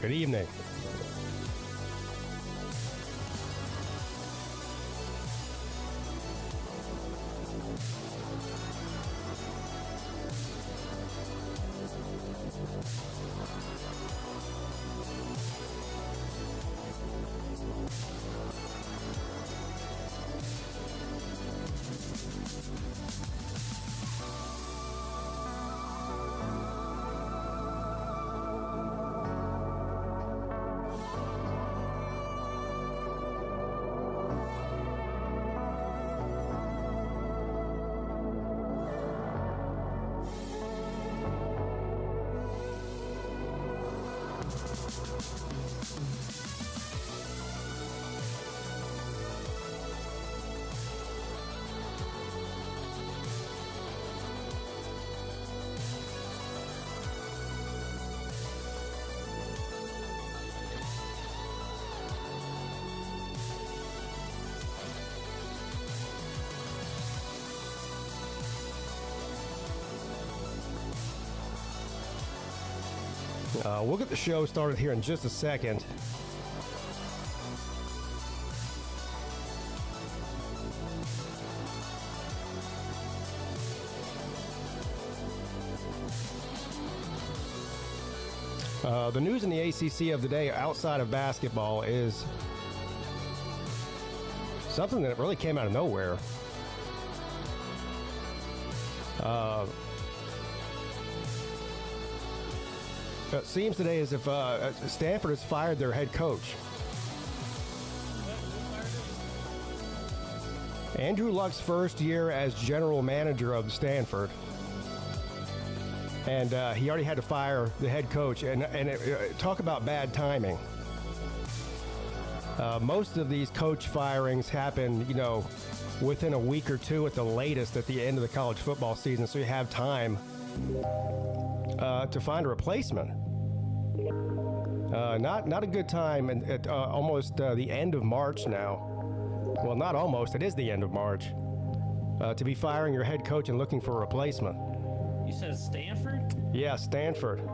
Good evening. We'll get the show started here in just a second. The news in the ACC of the day outside of basketball is something that really came out of nowhere. It seems today as if Stanford has fired their head coach. Andrew Luck's first year as general manager of Stanford. And he already had to fire the head coach. And talk about bad timing. Most of these coach firings happen, within a week or two at the latest at the end of the college football season. So you have time to find a replacement. Not a good time at almost the end of March now. Well, not almost. It is the end of March. To be firing your head coach and looking for a replacement. You said Stanford? Yeah, Stanford.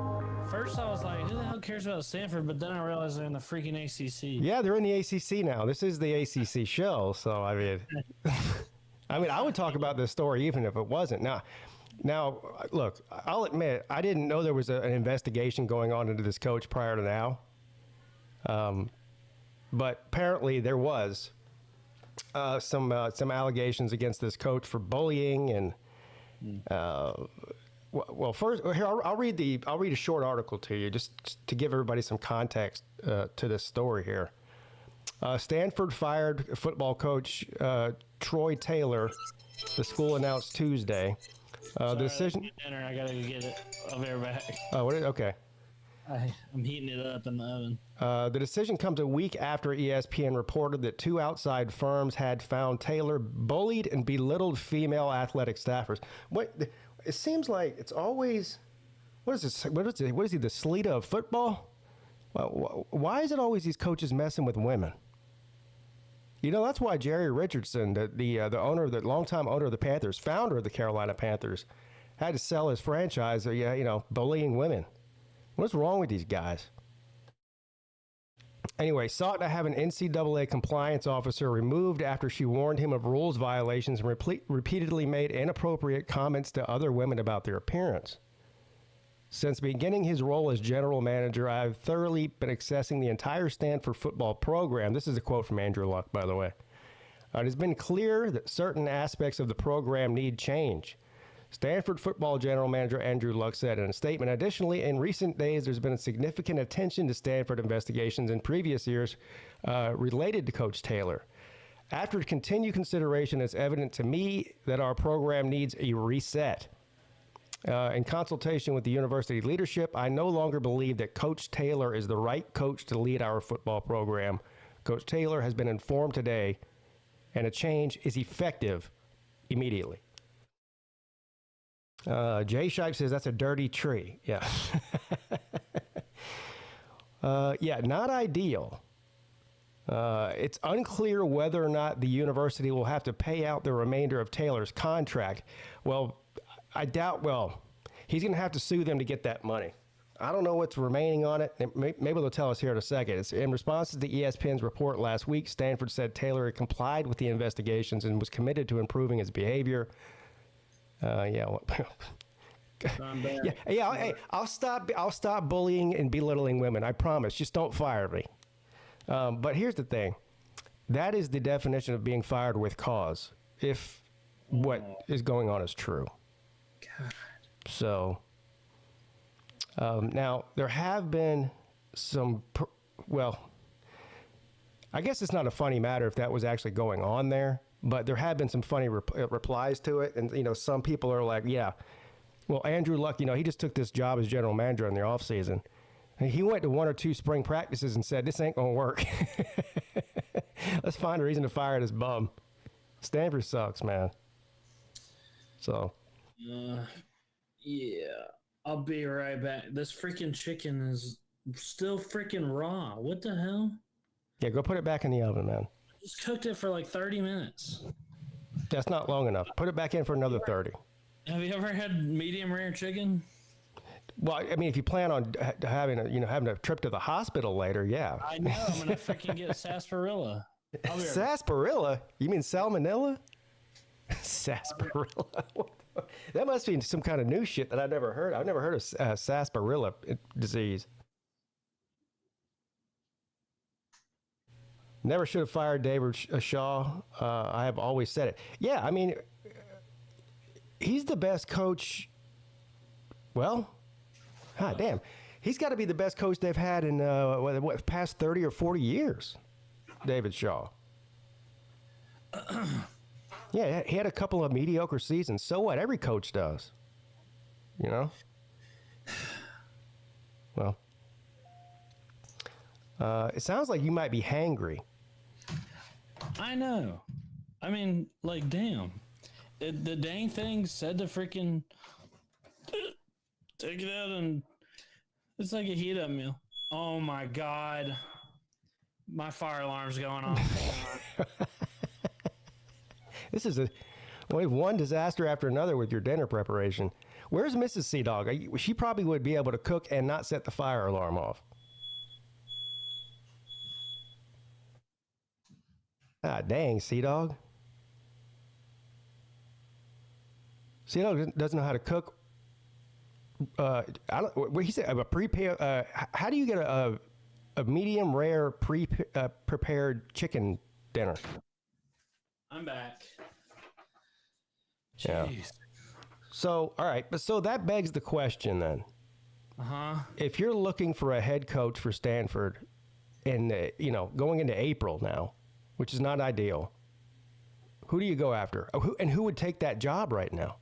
First I was like, who the hell cares about Stanford? But then I realized they're in the freaking ACC. Yeah, they're in the ACC now. This is the ACC show. So, I mean, I would talk about this story even if it wasn't. Now, look, I'll admit, I didn't know there was an investigation going on into this coach prior to now. But apparently there was some allegations against this coach for bullying and, well, first here I'll read a short article to you just to give everybody some context to this story here. Stanford fired football coach Troy Taylor. The school announced Tuesday. The decision. Dinner. I gotta get it. I'll be right back. Oh, okay. I'm heating it up in the oven. The decision comes a week after ESPN reported that two outside firms had found Taylor bullied and belittled female athletic staffers. It seems like it's always, what is this? What is he, the Sleeta of football? Why is it always these coaches messing with women? That's why Jerry Richardson, the longtime owner of the Panthers, founder of the Carolina Panthers, had to sell his franchise, bullying women. What's wrong with these guys? Anyway, sought to have an NCAA compliance officer removed after she warned him of rules violations and repeatedly made inappropriate comments to other women about their appearance. Since beginning his role as general manager, I have thoroughly been assessing the entire Stanford football program. This is a quote from Andrew Luck, by the way. It has been clear that certain aspects of the program need change. Stanford football general manager Andrew Luck said in a statement. Additionally, in recent days, there's been a significant attention to Stanford investigations in previous years related to Coach Taylor. After continued consideration, it's evident to me that our program needs a reset. In consultation with the university leadership, I no longer believe that Coach Taylor is the right coach to lead our football program. Coach Taylor has been informed today, and a change is effective immediately. Jay Shipe says that's a dirty tree. Yeah. Not ideal. It's unclear whether or not the university will have to pay out the remainder of Taylor's contract. Well, I doubt, he's going to have to sue them to get that money. I don't know what's remaining on it. Maybe they'll tell us here in a second. It's in response to the ESPN's report last week, Stanford said Taylor had complied with the investigations and was committed to improving his behavior. Yeah. Hey, I'll stop bullying and belittling women. I promise. Just don't fire me. But here's the thing. That is the definition of being fired with cause, if what is going on is true. God. So, now, there have been some, I guess it's not a funny matter if that was actually going on there, but there have been some funny replies to it. And, some people are like, yeah, well, Andrew Luck, he just took this job as general manager in the offseason. He went to 1 or 2 spring practices and said, this ain't going to work. Let's find a reason to fire this bum. Stanford sucks, man. So. Yeah. I'll be right back. This freaking chicken is still freaking raw. What the hell? Yeah, go put it back in the oven, man. Just cooked it for like 30 minutes. That's not long enough. Put it back in for another 30. Have you ever had medium rare chicken? Well, I mean, if you plan on having a trip to the hospital later, yeah. I know. I'm gonna freaking get sarsaparilla. Sarsaparilla? You mean salmonella? Sarsaparilla. That must be some kind of new shit that I've never heard. I've never heard of sarsaparilla disease. Never should have fired David Shaw. I have always said it. Yeah, I mean, he's the best coach. Well, damn. He's got to be the best coach they've had in, past 30 or 40 years, David Shaw. Yeah, he had a couple of mediocre seasons. So what? Every coach does. Well, it sounds like you might be hangry. I know. I mean, like, damn. The dang thing said to freaking take it out, and it's like a heat up meal. Oh my God. My fire alarm's going off. This is one disaster after another with your dinner preparation. Where's Mrs. Sea Dog? She probably would be able to cook and not set the fire alarm off. Dang, Sea Dog. Sea Dog doesn't know how to cook. He said a prepare. How do you get a medium rare prepared chicken dinner? I'm back. Jeez. Yeah. So, all right. So that begs the question then. If you're looking for a head coach for Stanford and, going into April now, which is not ideal, who do you go after? Who would take that job right now?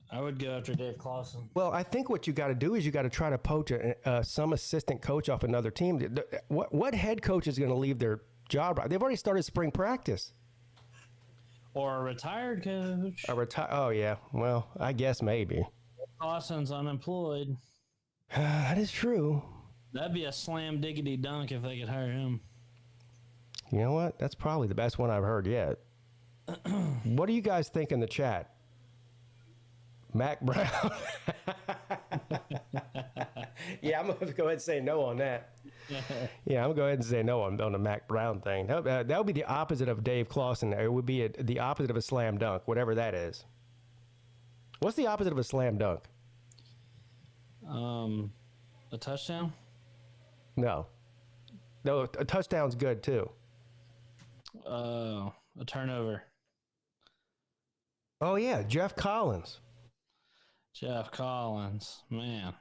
I would go after Dave Clawson. Well, I think what you got to do is you got to try to poach some assistant coach off another team. What head coach is going to leave their job? They've already started spring practice. Or a retired coach. Oh, yeah. Well, I guess maybe. Clawson's unemployed. That is true. That'd be a slam diggity dunk if they could hire him. You know what? That's probably the best one I've heard yet. What do you guys think in the chat? Mac Brown. Yeah, I'm going to go ahead and say no on that. Yeah, I'm going to go ahead and say no on the Mac Brown thing. That would be the opposite of Dave Clawson. It would be the opposite of a slam dunk, whatever that is. What's the opposite of a slam dunk? A touchdown? No, a touchdown's good too. A turnover. Oh, yeah, Jeff Collins. Jeff Collins, man.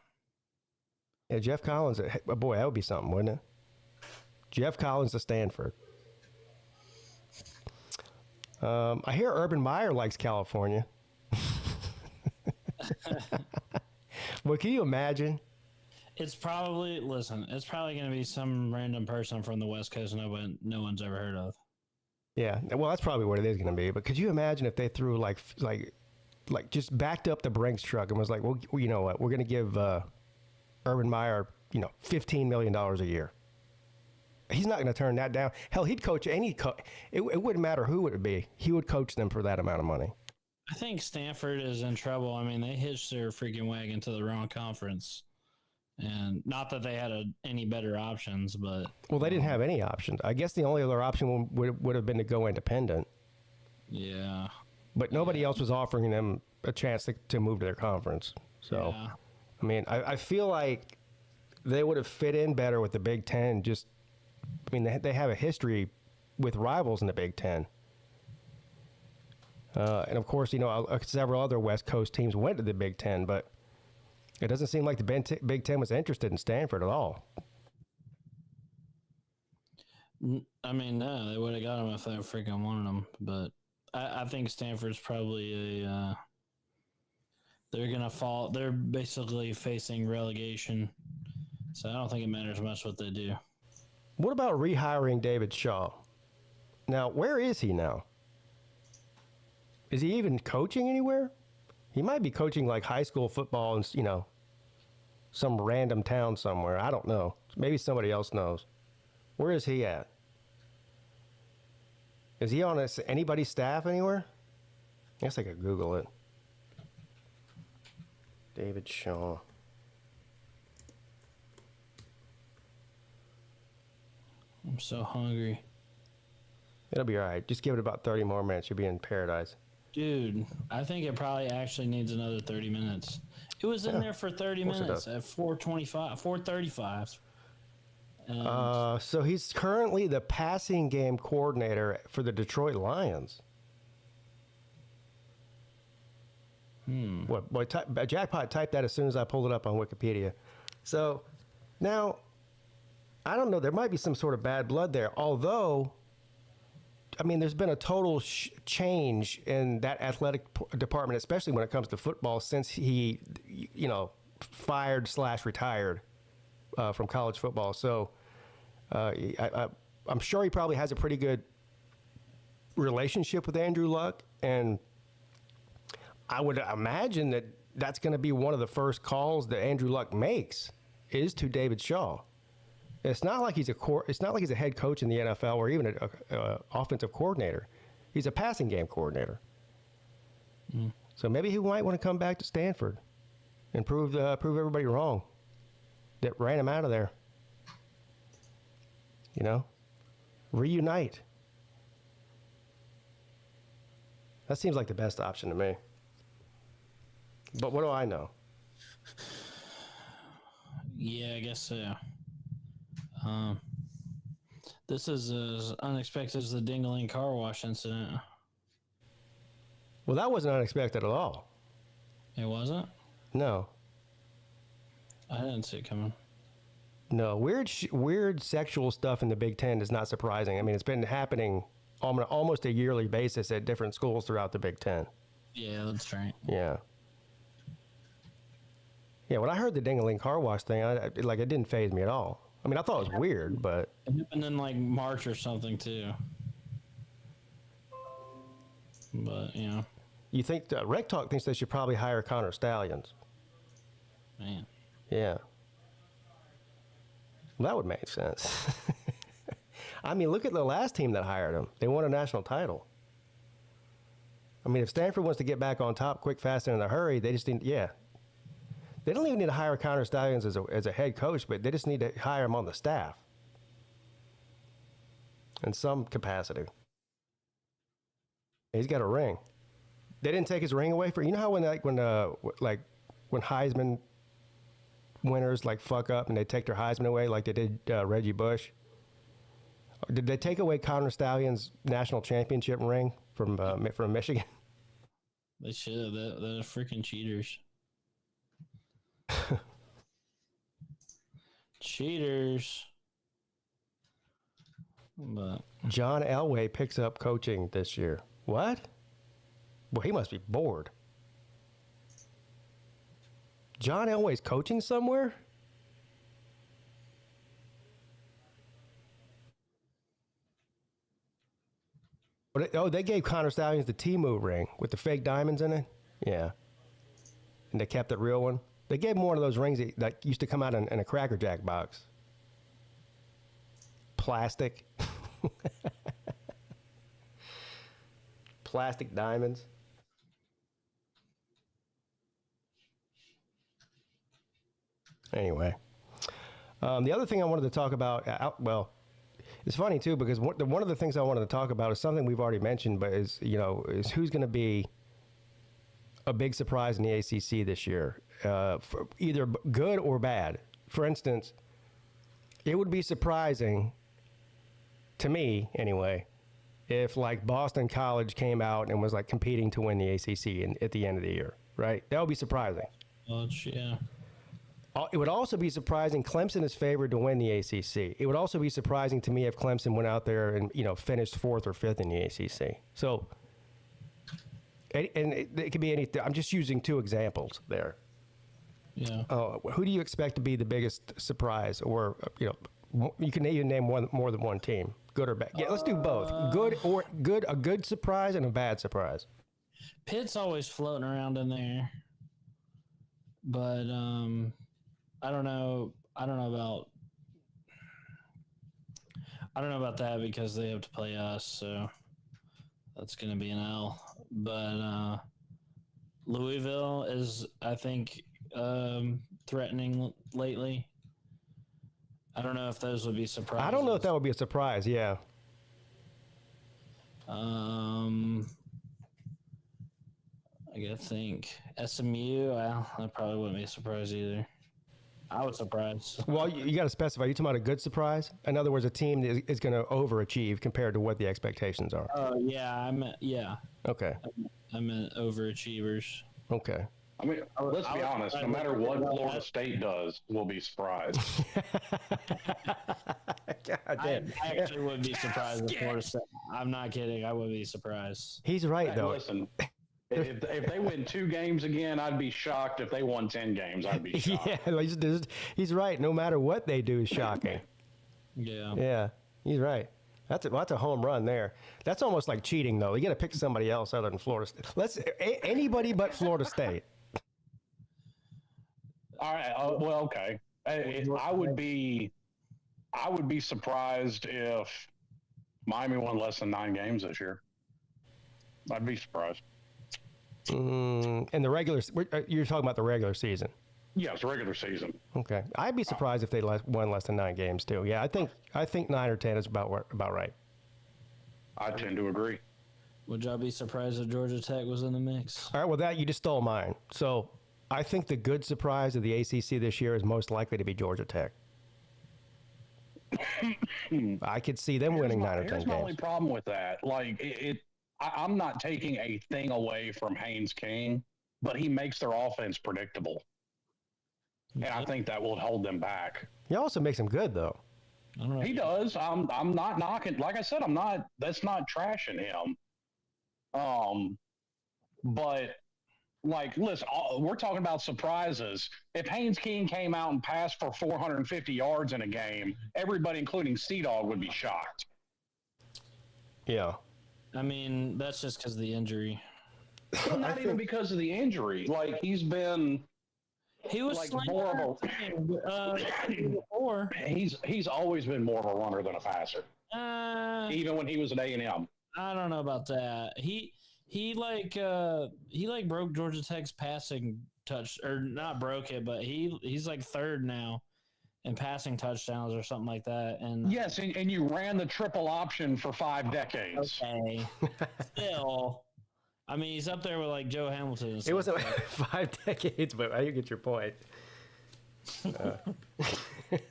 Yeah, Jeff Collins. Boy, that would be something, wouldn't it? Jeff Collins to Stanford. I hear Urban Meyer likes California. Well, can you imagine? It's probably going to be some random person from the West Coast no one's ever heard of. Yeah, well, that's probably what it is going to be. But could you imagine if they threw like just backed up the Brinks truck and was like, well, you know what? We're going to give Urban Meyer, $15 million a year. He's not going to turn that down. Hell, he'd coach any it wouldn't matter who it would be. He would coach them for that amount of money. I think Stanford is in trouble. I mean, they hitched their freaking wagon to the wrong conference. And not that they had any better options, but... Well, they didn't have any options. I guess the only other option would have been to go independent. Yeah. But nobody else was offering them a chance to move to their conference. So, Yeah. I mean, I feel like they would have fit in better with the Big Ten. Just, I mean, they have a history with rivals in the Big Ten. And of course, several other West Coast teams went to the Big Ten, but it doesn't seem like the Big Ten was interested in Stanford at all. I mean, no, they would have got them if they freaking wanted them. But I think Stanford's probably they're going to fall. They're basically facing relegation. So I don't think it matters much what they do. What about rehiring David Shaw? Now, where is he now? Is he even coaching anywhere? He might be coaching like high school football in, some random town somewhere. I don't know. Maybe somebody else knows. Where is he at? Is he on anybody's staff anywhere? I guess I could Google it. David Shaw. I'm so hungry. It'll be all right. Just give it about 30 more minutes. You'll be in paradise. Dude, I think it probably actually needs another 30 minutes. It was in there for 30 minutes at 4:35. So he's currently the passing game coordinator for the Detroit Lions. Jackpot typed that as soon as I pulled it up on Wikipedia. So now, I don't know. There might be some sort of bad blood there. Although, I mean, there's been a total change in that athletic department, especially when it comes to football, since he, fired/retired from college football. So I'm sure he probably has a pretty good relationship with Andrew Luck. And I would imagine that that's going to be one of the first calls that Andrew Luck makes is to David Shaw. It's not like he's a head coach in the NFL or even an offensive coordinator. He's a passing game coordinator. So maybe he might want to come back to Stanford and prove everybody wrong that ran him out of there. Reunite. That seems like the best option to me. But what do I know? Yeah, I guess so. This is as unexpected as the Dingling car wash incident. Well, that wasn't unexpected at all. It wasn't? No. I didn't see it coming. No, weird sexual stuff in the Big Ten is not surprising. I mean, it's been happening on almost a yearly basis at different schools throughout the Big Ten. Yeah, that's right. Yeah. Yeah, when I heard the Ding-a-ling car wash thing, it didn't faze me at all. I mean, I thought it was weird, but... It happened in, March or something, too. But, You think... Rec Talk thinks they should probably hire Connor Stallions. Man. Yeah. Well, that would make sense. I mean, look at the last team that hired him. They won a national title. I mean, if Stanford wants to get back on top quick, fast, and in a hurry, they just need... Yeah. They don't even need to hire Connor Stallions as a head coach, but they just need to hire him on the staff in some capacity. He's got a ring. They didn't take his ring away for... You know how when Heisman winners fuck up and they take their Heisman away like they did Reggie Bush? Did they take away Connor Stallion's national championship ring from Michigan? They should. They're freaking cheaters. Cheaters. But John Elway picks up coaching this year. What? Well, he must be bored. John Elway's coaching somewhere? They gave Connor Stallions the Temu ring with the fake diamonds in it? Yeah. And they kept the real one? They gave him one of those rings that used to come out in a Cracker Jack box. Plastic. Plastic diamonds. Anyway, the other thing I wanted to talk about, it's funny too because one of the things I wanted to talk about is something we've already mentioned, but is who's going to be a big surprise in the ACC this year, for either good or bad. For instance, it would be surprising to me anyway if like Boston College came out and was like competing to win the ACC at the end of the year, right? That would be surprising. Yeah. It would also be surprising. Clemson is favored to win the ACC. It would also be surprising to me if Clemson went out there and finished 4th or 5th in the ACC. So, and it could be anything. I'm just using 2 examples there. Yeah. Who do you expect to be the biggest surprise, or you can even name more than one team, good or bad? Yeah, let's do both. A good surprise and a bad surprise. Pitt's always floating around in there, but I don't know about that because they have to play us, so that's going to be an L. But Louisville is, I think, threatening lately. I don't know if those would be surprises. I don't know if that would be a surprise. Yeah. I think SMU. Well, that probably wouldn't be a surprise either. I was surprised. Well, you got to specify. You talking about a good surprise? In other words, a team that is going to overachieve compared to what the expectations are. Oh yeah, Okay. I meant overachievers. Okay. I mean, let's be honest. No matter what Florida State does, we'll be surprised. I actually wouldn't be surprised if Florida State. I'm not kidding. I wouldn't be surprised. He's right, though. Listen, if they win 2 games again, I'd be shocked. If they won 10 games, I'd be shocked. Yeah, he's right. No matter what they do is shocking. Yeah. Yeah, he's right. That's a home run there. That's almost like cheating, though. You got to pick somebody else other than Florida State. Anybody but Florida State. All right. Well, okay. I would be surprised if Miami won less than 9 games this year. I'd be surprised. And the you're talking about the regular season. Yes, regular season. Okay, I'd be surprised if they won less than 9 games too. Yeah, I think 9 or 10 is about right. I tend to agree. Would y'all be surprised if Georgia Tech was in the mix? All right, well that you just stole mine. So I think the good surprise of the ACC this year is most likely to be Georgia Tech. I could see them winning 9 or 10 games. Here's my only problem with that. Like I'm not taking a thing away from Haynes King, but he makes their offense predictable. And I think that will hold them back. He also makes them good, though. He does. I'm not knocking. Like I said, that's not trashing him. But like, listen, we're talking about surprises. If Haynes King came out and passed for 450 yards in a game, everybody, including Sea-Dog, would be shocked. Yeah. I mean, that's just because of the injury. Well, not even because of the injury. Like, he was like more of a he's always been more of a runner than a passer. Even when he was at A&M. I don't know about that. He broke Georgia Tech's passing touch, or not broke it, but he's like 3rd now in passing touchdowns or something like that. And yes, and you ran the triple option for 5 decades. Okay. Still, I mean, he's up there with like Joe Hamilton. It wasn't 5 decades, but I get your point.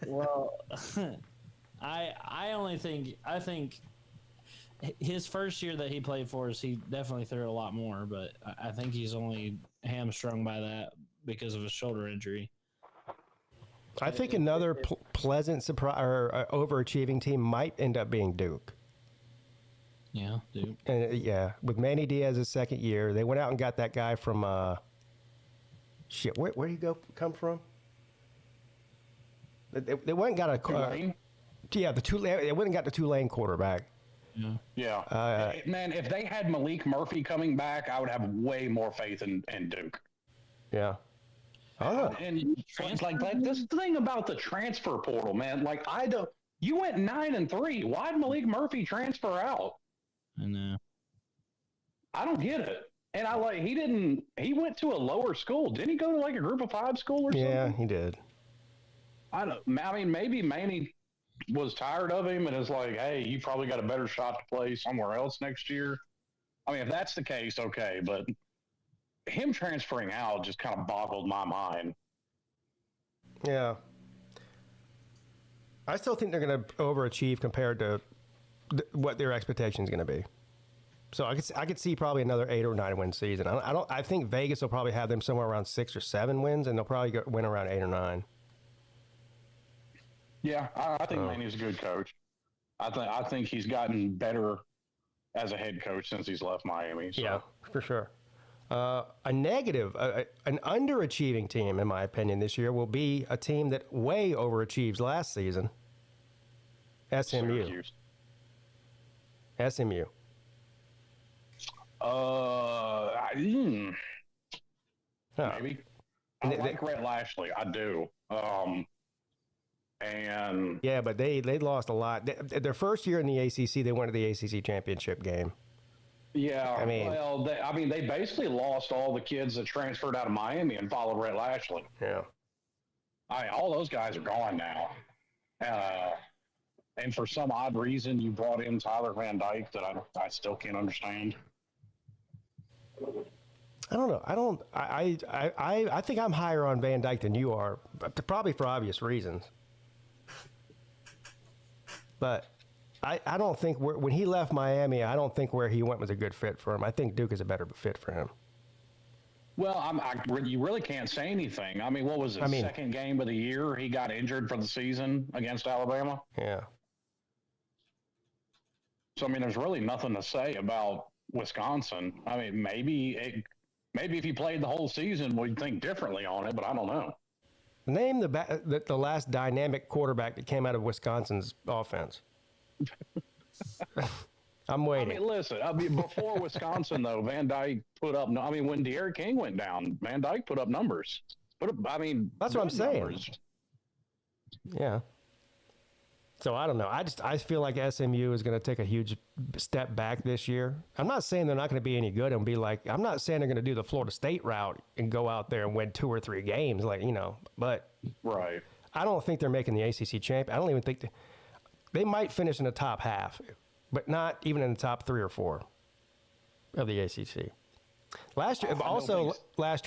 Well, I think his first year that he played for us, he definitely threw a lot more, but I think he's only hamstrung by that because of a shoulder injury. I think another pleasant surprise or overachieving team might end up being Duke. Yeah, Duke. Yeah, with Manny Diaz's second year, they went out and got that guy from where did he come from? They went and got Tulane? They went and got the Tulane quarterback. Yeah. Man, if they had Malik Murphy coming back, I would have way more faith in Duke. Yeah. And like this thing about the transfer portal, man. Like you went 9-3. Why'd Malik Murphy transfer out? I know. I don't get it. And he went to a lower school. Didn't he go to like a group of 5 school or something? Yeah, he did. I mean, maybe Manny was tired of him and is like, hey, you probably got a better shot to play somewhere else next year. I mean, if that's the case, okay. But him transferring out just kind of boggled my mind. Yeah. I still think they're going to overachieve compared to what their expectation is going to be. So I could see probably another 8 or 9 win season. I think Vegas will probably have them somewhere around 6 or 7 wins, and they'll probably win around 8 or 9. Yeah, I think Manny's a good coach. I think he's gotten better as a head coach since he's left Miami. So. Yeah, for sure. A negative, an underachieving team, in my opinion, this year will be a team that way overachieves last season. SMU. Syracuse. SMU. Maybe. I like Rhett Lashley. I do. And yeah, but they lost a lot. Their first year in the ACC, they went to the ACC championship game. Yeah, they basically lost all the kids that transferred out of Miami and followed Rhett Lashley. Yeah. All those guys are gone now. And for some odd reason, you brought in Tyler Van Dyke that I still can't understand. I don't know. I think I'm higher on Van Dyke than you are, probably for obvious reasons. But I don't think when he left Miami, I don't think where he went was a good fit for him. I think Duke is a better fit for him. Well, you really can't say anything. I mean, what was it? Second game of the year, he got injured for the season against Alabama. Yeah. So I mean, there's really nothing to say about Wisconsin. I mean, maybe if he played the whole season, we'd think differently on it, but I don't know. Name the last dynamic quarterback that came out of Wisconsin's offense. I'm waiting. I mean, listen. Before Wisconsin, though, Van Dyke put up. I mean, when De'Aaron King went down, Van Dyke put up numbers. That's what I'm saying. Yeah. So I don't know. I feel like SMU is going to take a huge step back this year. I'm not saying they're not going to be any good and be like. I'm not saying they're going to do the Florida State route and go out there and win 2 or 3 games, But right. I don't think they're making the ACC champ. I don't even think they might finish in the top half, but not even in the top 3 or 4 of the ACC. Last year,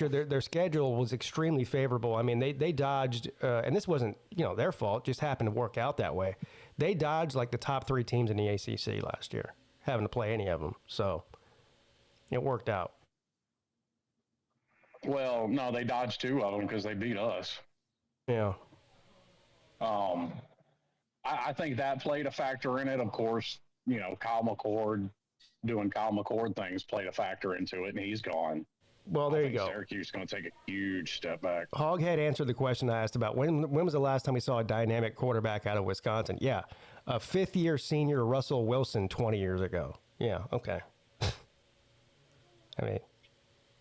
their schedule was extremely favorable. I mean, they dodged, and this wasn't their fault; just happened to work out that way. They dodged like the top 3 teams in the ACC last year, having to play any of them. So it worked out. Well, no, they dodged 2 of them because they beat us. Yeah. I think that played a factor in it. Of course, Kyle McCord doing Kyle McCord things played a factor into it, and he's gone. Well, there you go. Syracuse is going to take a huge step back. Hoghead answered the question I asked about when was the last time we saw a dynamic quarterback out of Wisconsin? Yeah, a 5th-year senior Russell Wilson 20 years ago. Yeah, okay. I mean,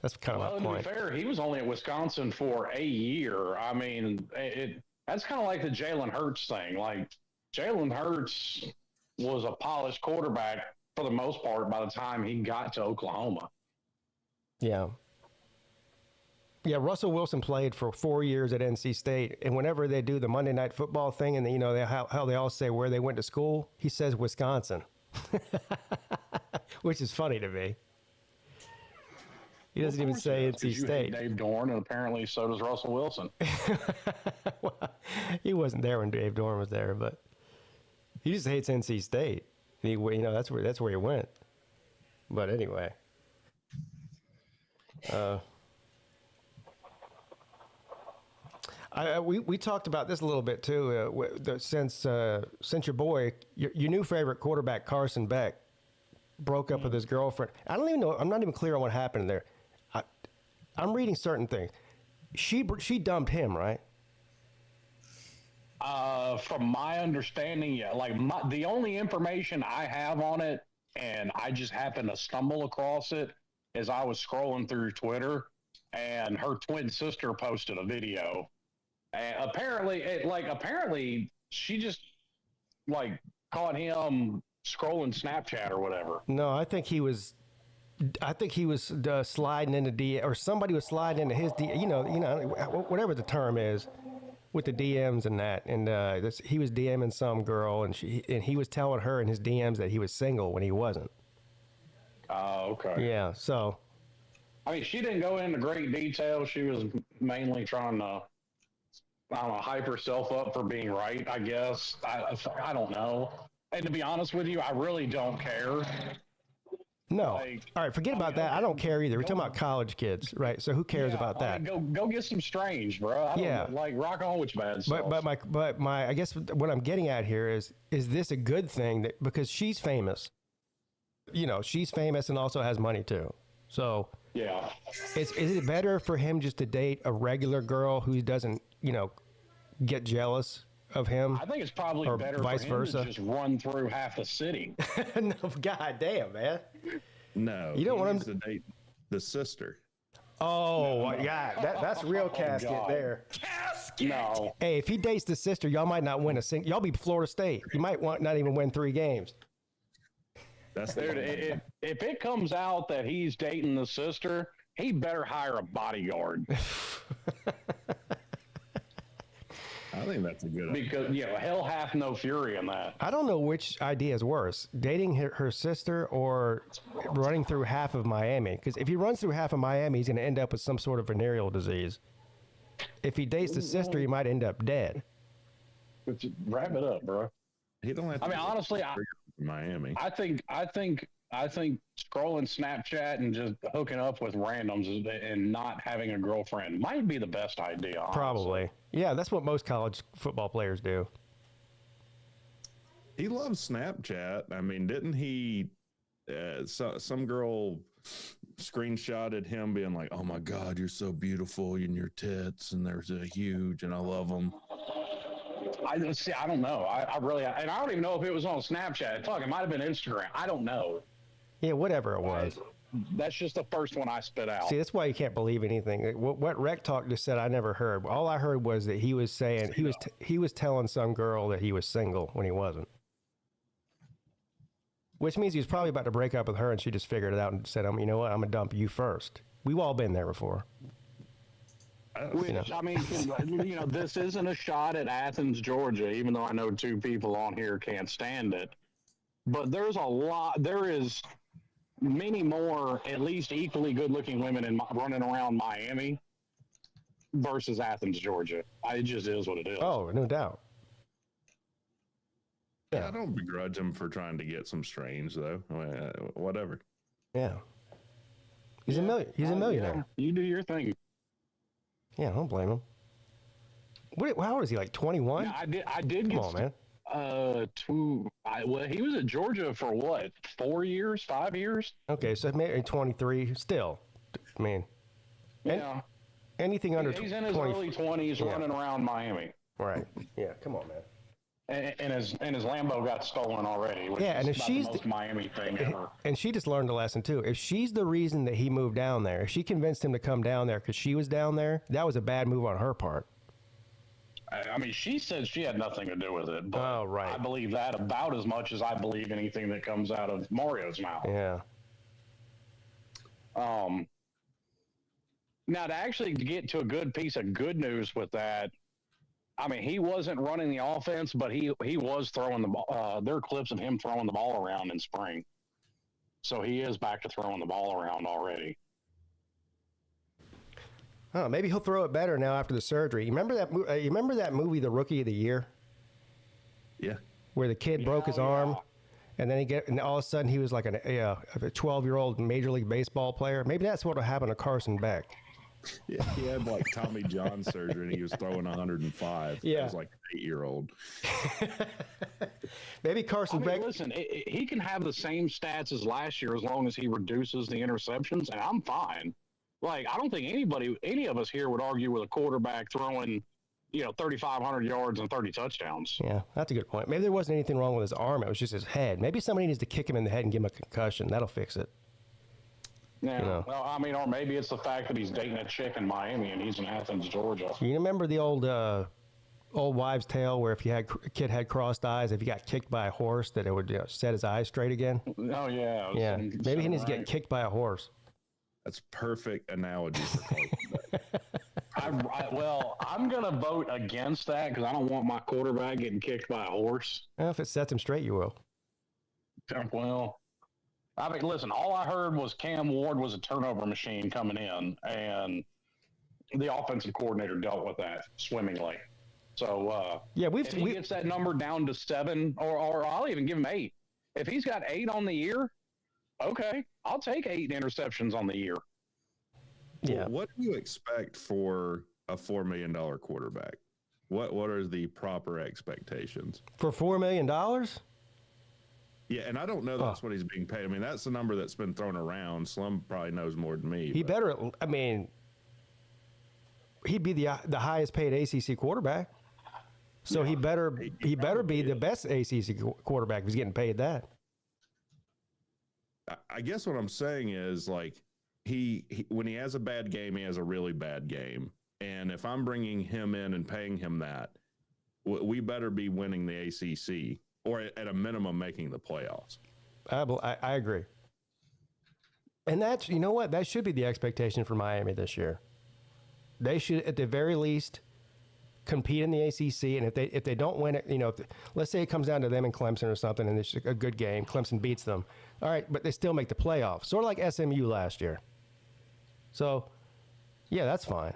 that's kind of my point. To be fair, he was only at Wisconsin for a year. I mean, that's kind of like the Jalen Hurts thing. Like, Jalen Hurts was a polished quarterback for the most part by the time he got to Oklahoma. Yeah. Yeah, Russell Wilson played for 4 years at NC State, and whenever they do the Monday Night Football thing, and how they all say where they went to school, he says Wisconsin, which is funny to me. He doesn't even say NC State. Dave Dorn, and apparently so does Russell Wilson. Well, he wasn't there when Dave Dorn was there, but he just hates NC State. That's where he went. But anyway, we talked about this a little bit too. Since your boy, your new favorite quarterback Carson Beck broke up with his girlfriend. I don't even know. I'm not even clear on what happened there. I'm reading certain things. She dumped him, right? From my understanding, yeah. Like the only information I have on it, and I just happened to stumble across it, is I was scrolling through Twitter, and her twin sister posted a video, and apparently she just caught him scrolling Snapchat or whatever. No, I think he was sliding into D, or somebody was sliding into his D. Whatever the term is. with the DMs and that, and he was DMing some girl, and he was telling her in his DMs that he was single when he wasn't. Oh, okay. Yeah, so. I mean, she didn't go into great detail. She was mainly trying to, I don't know, hype herself up for being right, I guess. I don't know. And to be honest with you, I really don't care. No. All right, forget about that. I don't care either. We're talking about college kids, right? So who cares about that? Go get some Strange, bro. I don't like rock on with your bad stuff. But my I guess what I'm getting at here is this a good thing that because she's famous? You know, she's famous and also has money too. So yeah, is it better for him just to date a regular girl who doesn't, you know, get jealous of him? I think it's probably better vice for him versa. to just run through half the city. No, god damn, man. No, you don't want him to date the sister. Oh, yeah, that's real casket there. Casket. No. Hey, if he dates the sister, y'all might not win y'all be Florida State. You might not even win 3 games. That's if it comes out that he's dating the sister, he better hire a bodyguard. I think that's a good idea. Because, hell hath no fury in that. I don't know which idea is worse, dating her sister or running through half of Miami. Because if he runs through half of Miami, he's going to end up with some sort of venereal disease. If he dates the sister, he might end up dead. Wrap it up, bro. He don't have to honestly, Miami. I think scrolling Snapchat and just hooking up with randoms and not having a girlfriend might be the best idea. Honestly. Probably. Yeah, that's what most college football players do. He loves Snapchat. I mean, didn't he? Some girl screenshotted him being like, "Oh my God, you're so beautiful in your tits, and they're so huge, and I love them." I don't know. I really, and I don't even know if it was on Snapchat. Fuck, it might have been Instagram. I don't know. Yeah, whatever it was. That's just the first one I spit out. See, that's why you can't believe anything. What Rec Talk just said, I never heard. All I heard was that he was saying he was telling some girl that he was single when he wasn't. Which means he was probably about to break up with her, and she just figured it out and said, "You know what? I'm gonna dump you first." We've all been there before. Which, I mean, this isn't a shot at Athens, Georgia, even though I know 2 people on here can't stand it. But there is many more, at least equally good-looking women running around Miami versus Athens, Georgia. It just is what it is. Oh, no doubt. Yeah, I don't begrudge him for trying to get some Strange, though. Whatever. Yeah. He's a millionaire. You do your thing. Yeah, I don't blame him. How old is he? Like 21? I did get. Come on, man. He was at Georgia for what? 4 years, 5 years? Okay, so maybe 23. Still, I mean, anything under 20. He's in his early 20s, running around Miami. Right. Yeah. Come on, man. And his Lambo got stolen already. Which and if she's the most Miami thing ever. And she just learned a lesson too. If she's the reason that he moved down there, if she convinced him to come down there because she was down there, that was a bad move on her part. I mean, she said she had nothing to do with it. But right. I believe that about as much as I believe anything that comes out of Mario's mouth. Yeah. Now, to actually get to a good piece of good news with that, I mean, he wasn't running the offense, but he was throwing the ball. There are clips of him throwing the ball around in spring. So he is back to throwing the ball around already. Oh, maybe he'll throw it better now after the surgery. You remember that movie, The Rookie of the Year? Yeah. Where the kid broke his arm, and then and all of a sudden he was like a 12-year-old Major League Baseball player. Maybe that's what will happen to Carson Beck. Yeah, he had like Tommy John surgery, and he was throwing 105. Yeah. He was like an 8-year-old. Maybe Carson Beck. Listen, he can have the same stats as last year as long as he reduces the interceptions, and I'm fine. Like, I don't think any of us here would argue with a quarterback throwing, 3,500 yards and 30 touchdowns. Yeah, that's a good point. Maybe there wasn't anything wrong with his arm. It was just his head. Maybe somebody needs to kick him in the head and give him a concussion. That'll fix it. Yeah, well, I mean, or maybe it's the fact that he's dating a chick in Miami and he's in Athens, Georgia. You remember the old wives' tale where if a kid had crossed eyes, if he got kicked by a horse, that it would set his eyes straight again? Oh, yeah. Yeah, maybe he needs to get kicked by a horse. That's perfect analogy for Carson Beck. Well, I'm going to vote against that because I don't want my quarterback getting kicked by a horse. Well, if it sets him straight, you will. Well, I mean, listen, all I heard was Cam Ward was a turnover machine coming in, and the offensive coordinator dealt with that swimmingly. So, if he gets that number down to 7, or I'll even give him 8. If he's got 8 on the year, okay, I'll take 8 interceptions on the year. Yeah. What do you expect for a $4 million quarterback? What are the proper expectations for $4 million? Yeah, and I don't know that's what he's being paid. I mean, that's the number that's been thrown around. Slum probably knows more than me. He'd be the highest paid ACC quarterback. So he better be the best ACC quarterback if he's getting paid that. I guess what I'm saying is, like, he when he has a bad game, he has a really bad game. And if I'm bringing him in and paying him that, we better be winning the ACC or at a minimum making the playoffs. I agree. And that's, you know what? That should be the expectation for Miami this year. They should, at the very least, compete in the ACC. And if they don't win it, let's say it comes down to them and Clemson or something, and it's a good game, Clemson beats them. All right, but they still make the playoffs, sort of like SMU last year. So, yeah, that's fine.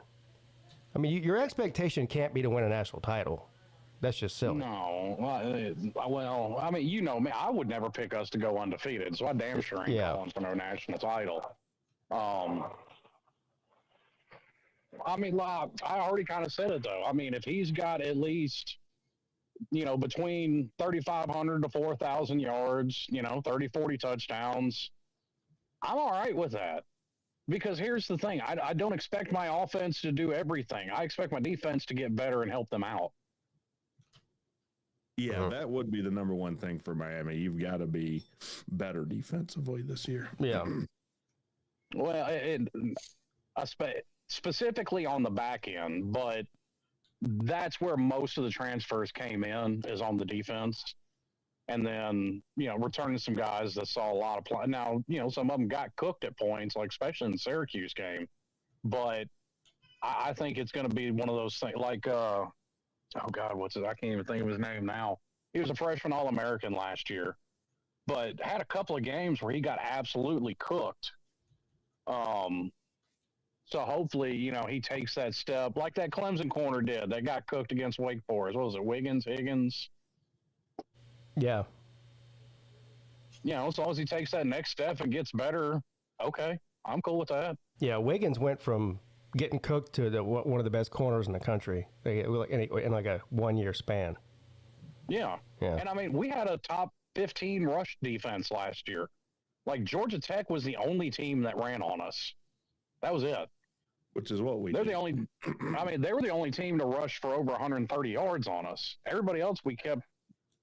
I mean, your expectation can't be to win a national title. That's just silly. No. Well, I mean, you know me. I would never pick us to go undefeated, so I damn sure ain't going for no national title. I mean, I already kind of said it, though. I mean, if he's got at least, between 3,500 to 4,000 yards, 30, 40 touchdowns, I'm all right with that. Because here's the thing. I don't expect my offense to do everything. I expect my defense to get better and help them out. Yeah, that would be the number one thing for Miami. You've got to be better defensively this year. Yeah. Well, specifically on the back end, but that's where most of the transfers came in, is on the defense. And then, returning some guys that saw a lot of play. Now, some of them got cooked at points, like especially in the Syracuse game. But I think it's going to be one of those things like, oh God, what's it? I can't even think of his name now. He was a freshman All-American last year, but had a couple of games where he got absolutely cooked. So hopefully, he takes that step like that Clemson corner did. That got cooked against Wake Forest. What was it, Higgins? Yeah. As long as he takes that next step and gets better, okay, I'm cool with that. Yeah, Wiggins went from getting cooked to one of the best corners in the country in like a 1-year span. Yeah. And I mean, we had a top 15 rush defense last year. Like, Georgia Tech was the only team that ran on us. That was it. Which is what we They're did. the only, they were the only team to rush for over 130 yards on us. Everybody else, we kept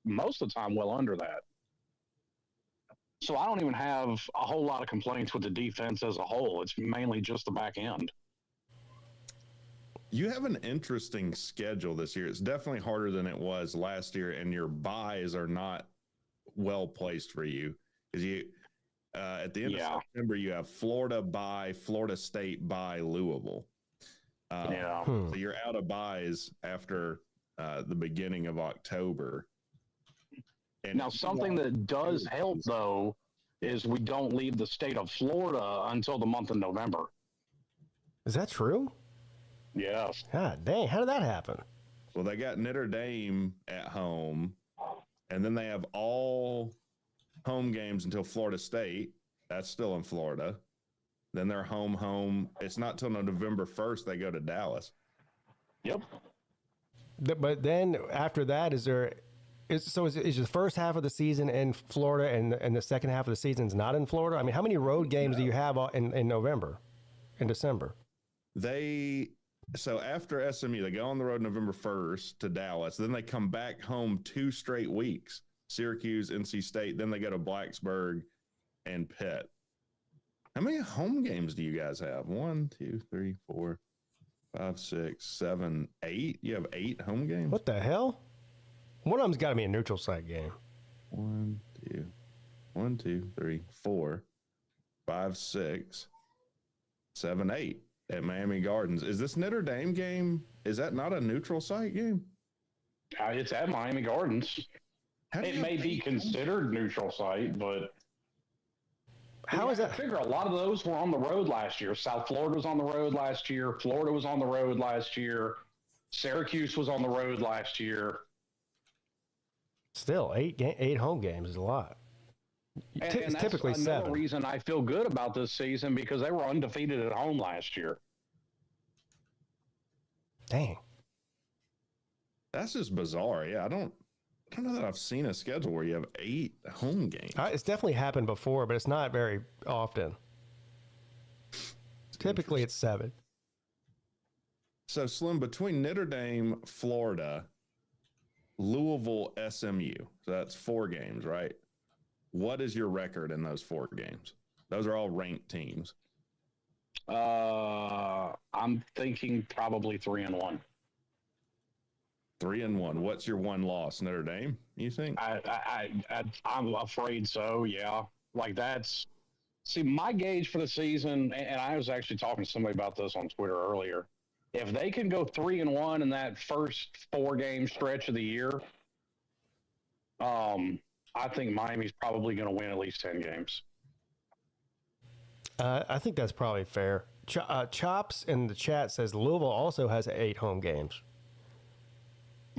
most of the time well under that. So I don't even have a whole lot of complaints with the defense as a whole. It's mainly just the back end. You have an interesting schedule this year. It's definitely harder than it was last year, and your buys are not well placed for you because you at the end of September you have Florida bye, Florida State bye, Louisville. So you're out of buys after the beginning of October. And now, something that does help, though, is we don't leave the state of Florida until the month of November. Is that true? Yes. God dang, how did that happen? Well, they got Notre Dame at home, and then they have all home games until Florida State. That's still in Florida. Then they're home. It's not till November 1st they go to Dallas. Yep. But then after that, is the first half of the season in Florida and the second half of the season is not in Florida? I mean, how many road games do you have in November, in December? So after SMU, they go on the road November 1st to Dallas. Then they come back home 2 straight weeks, Syracuse, NC State. Then they go to Blacksburg and Pitt. How many home games do you guys have? 1, 2, 3, 4, 5, 6, 7, 8? You have 8 home games? What the hell? One of them's got to be a neutral site game. 1, 2, 3, 4, 5, 6, 7, 8. at Miami Gardens. Is this Notre Dame game? Is that not a neutral site game? It's at Miami Gardens. It may be considered neutral site, but how is that? I figure a lot of those were on the road last year. South Florida was on the road last year. Florida was on the road last year. Syracuse was on the road last year. Still, eight home games is a lot. And it's typically another 7. reason I feel good about this season, because they were undefeated at home last year. Dang. That's just bizarre. Yeah, I don't know that I've seen a schedule where you have 8 home games. It's definitely happened before, but it's not very often. Typically, it's 7. So, Slim, between Notre Dame, Florida, Louisville, SMU, so that's 4 games, right? What is your record in those 4 games? Those are all ranked teams. I'm thinking probably 3-1. 3-1. What's your one loss? Notre Dame, you think? I'm afraid so, yeah. Like see, my gauge for the season, and I was actually talking to somebody about this on Twitter earlier. If they can go 3-1 in that first 4-game stretch of the year, I think Miami's probably going to win at least 10 games. I think that's probably fair. Chops in the chat says Louisville also has 8 home games.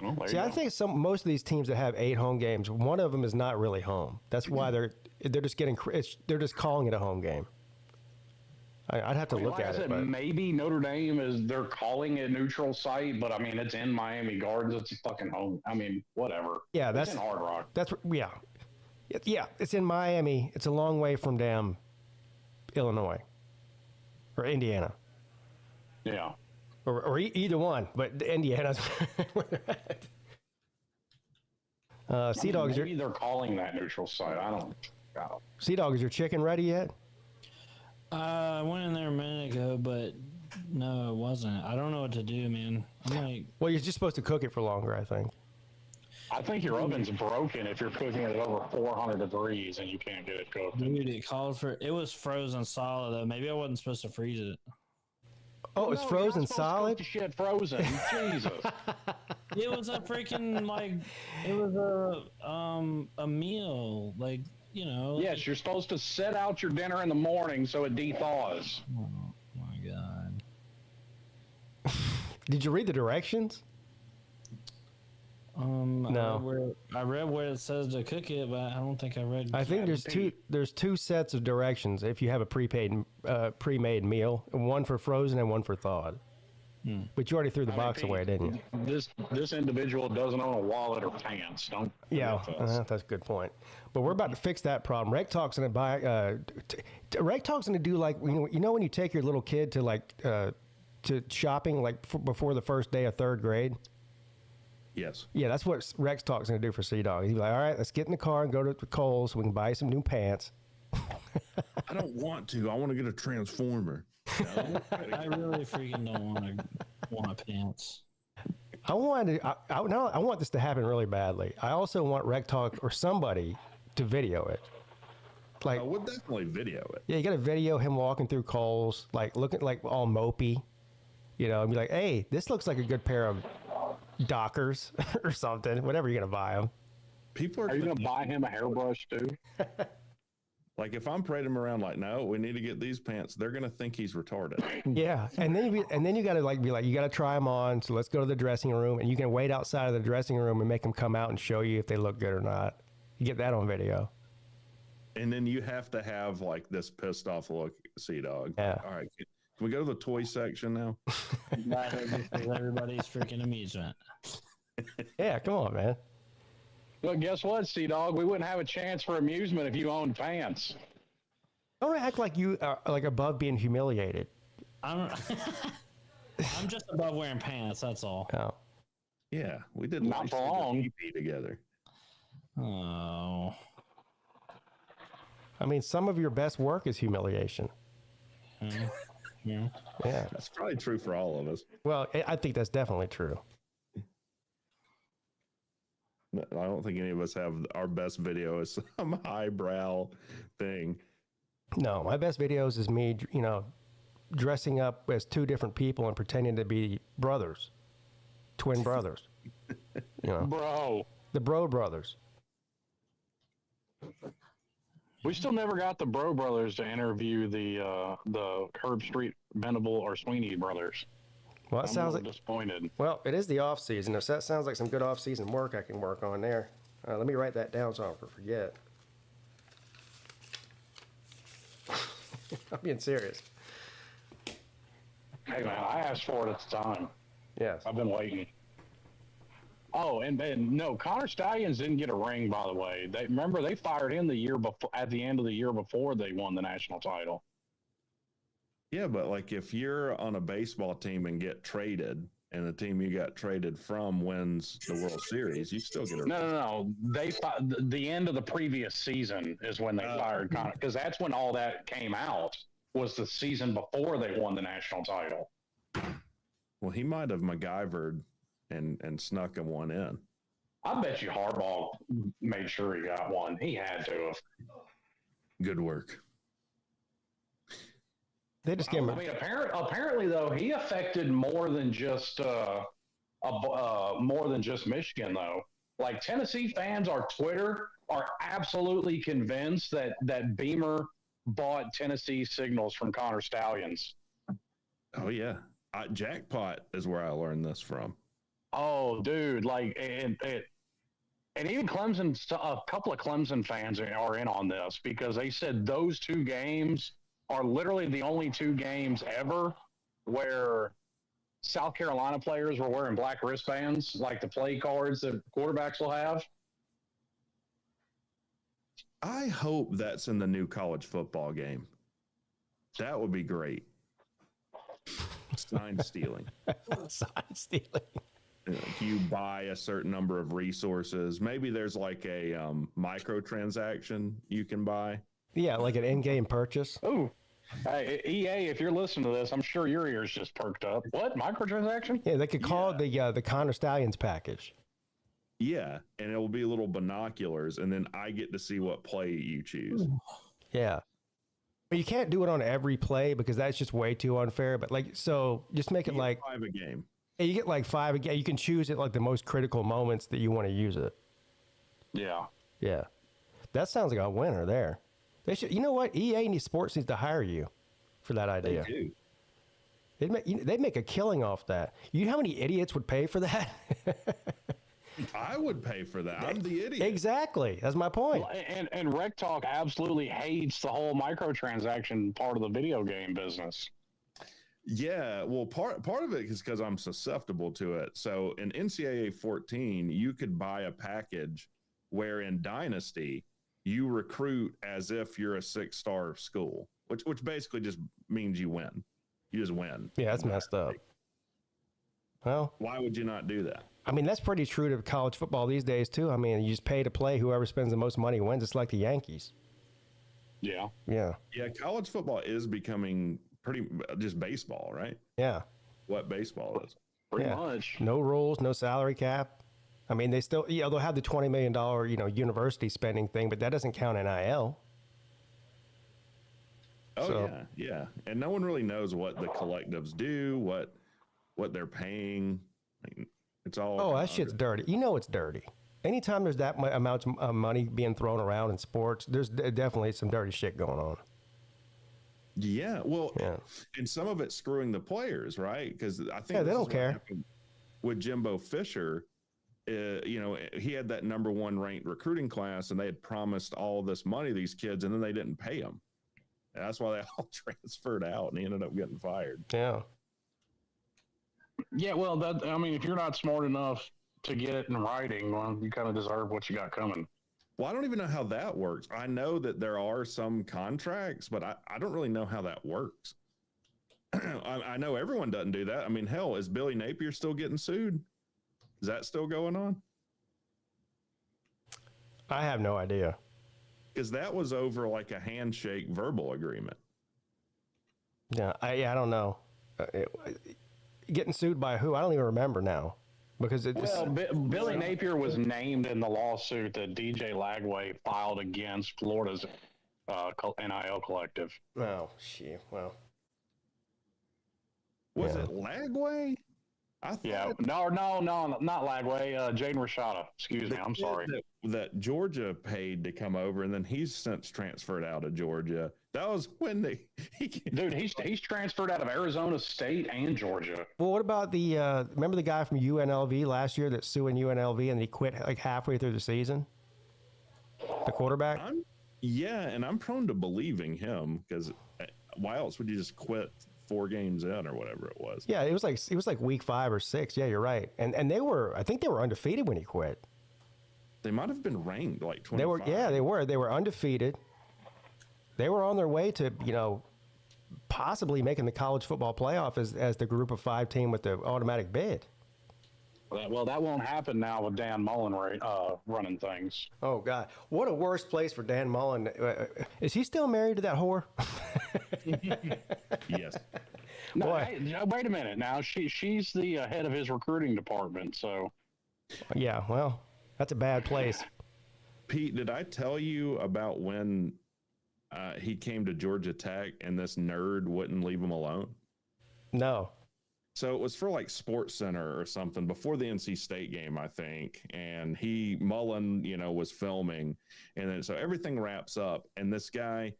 Well, See, I think most of these teams that have 8 home games, one of them is not really home. That's why they're just they're just calling it a home game. I'd have to look at it. But maybe Notre Dame they're calling it neutral site, but I mean it's in Miami Gardens. It's a fucking home. I mean, whatever. Yeah, it's in Hard Rock. Yeah. It's in Miami. It's a long way from damn Illinois or Indiana. Yeah. Or either one, but Indiana's where they're at. Sea Dog, maybe they're calling that neutral site. I don't know. Sea Dog, is your chicken ready yet? I went in there a minute ago, but no, it wasn't. I don't know what to do, man. Well, you're just supposed to cook it for longer, I think. I think your oven's broken if you're cooking it at over 400 degrees and you can't get it cooked. Dude, it was frozen solid, though. Maybe I wasn't supposed to freeze it. Oh, it's frozen solid? Shit, frozen. Jesus. It was a freaking, it was a meal. Yes, you're supposed to set out your dinner in the morning so it dethaws. Oh, my God. Did you read the directions? No. I read where it says to cook it, but I don't think I read. I think there's two sets of directions if you have a pre-made meal, one for frozen and one for thawed. But you already threw the box away, didn't you? This individual doesn't own a wallet or pants. Don't. Yeah, that's a good point. But we're about to fix that problem. Rec Talk's going to buy. Rec Talk's going to do you know when you take your little kid to to shopping before the first day of 3rd grade. Yes. Yeah, that's what Rex Talk's going to do for Sea Dog. He's like, all right, let's get in the car and go to Kohl's so we can buy some new pants. I don't want to. I want to get a Transformer. No? I really freaking don't want pants. I want this to happen really badly. I also want Rec Talk or somebody to video it. I would definitely video it. Yeah, you got to video him walking through Kohl's, looking all mopey, and be like, hey, this looks like a good pair of Dockers or something, whatever you're gonna buy them. Are you gonna buy him a hairbrush too? If I'm parading him around no, we need to get these pants, they're gonna think he's retarded. Yeah, and then you gotta be like, you gotta try them on. So let's go to the dressing room, and you can wait outside of the dressing room and make them come out and show you if they look good or not. You get that on video. And then you have to have this pissed off look, Sea Dog. Yeah. All right. Can we go to the toy section now? Everybody's freaking amusement. Yeah, come on, man. Well, guess what, Sea Dog? We wouldn't have a chance for amusement if you owned pants. Don't act like you are above being humiliated. I'm just above wearing pants. That's all. Oh. Yeah, we did not for long together. Oh. I mean, some of your best work is humiliation. Yeah. That's probably true for all of us. Well, I think that's definitely true. I don't think any of us have our best video as some highbrow thing. No, my best videos is me, dressing up as two different people and pretending to be brothers, twin brothers. Bro. The Bro Brothers. We still never got the Bro Brothers to interview the Herb Street Venable or Sweeney brothers. Well, that sounds like disappointed. Well, it is the off season. If that sounds like some good off season work, I can work on there. Let me write that down so I don't forget. I'm being serious. Hey man, I asked for it at the time. Yes. I've been waiting. Oh, and no, Connor Stallions didn't get a ring, by the way. They fired him the year before, at the end of the year before they won the national title. Yeah, but like if you're on a baseball team and get traded, and the team you got traded from wins the World Series, you still get a ring. No. The end of the previous season is when they fired Connor, because that's when all that came out. Was the season before they won the national title. Well, he might have MacGyvered and snuck him one in. I bet you Harbaugh made sure he got one. He had to have. Good work. They just gave him. I mean, apparently though, he affected more than just Michigan though. Like Tennessee fans on Twitter are absolutely convinced that Beamer bought Tennessee signals from Connor Stallions. Oh yeah, Jackpot is where I learned this from. Oh, dude! Like, and even Clemson, a couple of Clemson fans are in on this because they said those two games are literally the only two games ever where South Carolina players were wearing black wristbands, like the play cards that quarterbacks will have. I hope that's in the new college football game. That would be great. Sign stealing. Sign stealing. You buy a certain number of resources. Maybe there's like a microtransaction you can buy. Yeah, like an in-game purchase. Oh, hey, EA, if you're listening to this, I'm sure your ears just perked up. What, microtransaction? Yeah, they could call it the Connor Stallions package. Yeah, and it will be little binoculars, and then I get to see what play you choose. Yeah. But you can't do it on every play because that's just way too unfair. But like, so just make it like 5 a game. Yeah, you get like 5 a game. You can choose it like the most critical moments that you want to use it. Yeah. Yeah. That sounds like a winner there. They should. You know what? EA Sports needs to hire you for that idea. They do. They'd make a killing off that. You know how many idiots would pay for that? I would pay for that. I'm the idiot. Exactly. That's my point. Well, and Rec Talk absolutely hates the whole microtransaction part of the video game business. Yeah, well, part of it is because I'm susceptible to it. So in NCAA 14, you could buy a package where in Dynasty, you recruit as if you're a 6-star school, which basically just means you win. You just win. Yeah, that's messed up. Well, why would you not do that? I mean, that's pretty true to college football these days, too. I mean, you just pay to play. Whoever spends the most money wins. It's like the Yankees. Yeah. Yeah. Yeah, college football is becoming pretty just baseball, right? Yeah. What baseball is. Pretty much. No rules, no salary cap. I mean, they still, they'll have the $20 million, university spending thing, but that doesn't count NIL. Oh, yeah. And no one really knows what the collectives do, what they're paying. I mean, it's all. Oh, that shit's dirty. It's dirty. Anytime there's that amount of money being thrown around in sports, there's definitely some dirty shit going on. Yeah, well, and some of it's screwing the players, right? Because I think they don't care. With Jimbo Fisher, he had that number 1 ranked recruiting class, and they had promised all this money to these kids, and then they didn't pay them. And that's why they all transferred out, and he ended up getting fired. Yeah. Yeah, well, if you're not smart enough to get it in writing, well, you kind of deserve what you got coming. Well, I don't even know how that works. I know that there are some contracts, but I don't really know how that works. I know everyone doesn't do that. I mean, hell, is Billy Napier still getting sued? Is that still going on? I have no idea. Because that was over like a handshake verbal agreement. Yeah, I don't know. Getting sued by who? I don't even remember now. Because Billy Napier was named in the lawsuit that DJ Lagway filed against Florida's NIL collective. Oh, shit. Well, Was it Lagway? No, not Lagway. Jaden Rashada. Excuse me. I'm sorry. That Georgia paid to come over, and then he's since transferred out of Georgia. That was when dude. He's transferred out of Arizona State and Georgia. Well, what about the remember the guy from UNLV last year that's suing UNLV and he quit like halfway through the season? The quarterback. And I'm prone to believing him because why else would you just quit 4 games in or whatever it was? Yeah, it was like week 5 or 6. Yeah, you're right. And I think they were undefeated when he quit. They might have been ranked like 25. They were undefeated. They were on their way to, possibly making the college football playoff as the group of 5 team with the automatic bid. Well, that won't happen now with Dan Mullen running things. Oh, God. What a worse place for Dan Mullen. Is he still married to that whore? Yes. No, wait a minute. Now, she's the head of his recruiting department, so. Yeah, well, that's a bad place. Pete, did I tell you about when he came to Georgia Tech and this nerd wouldn't leave him alone? No. So it was for like Sports Center or something before the NC State game, I think. And Mullen, was filming. And then so everything wraps up. And this guy,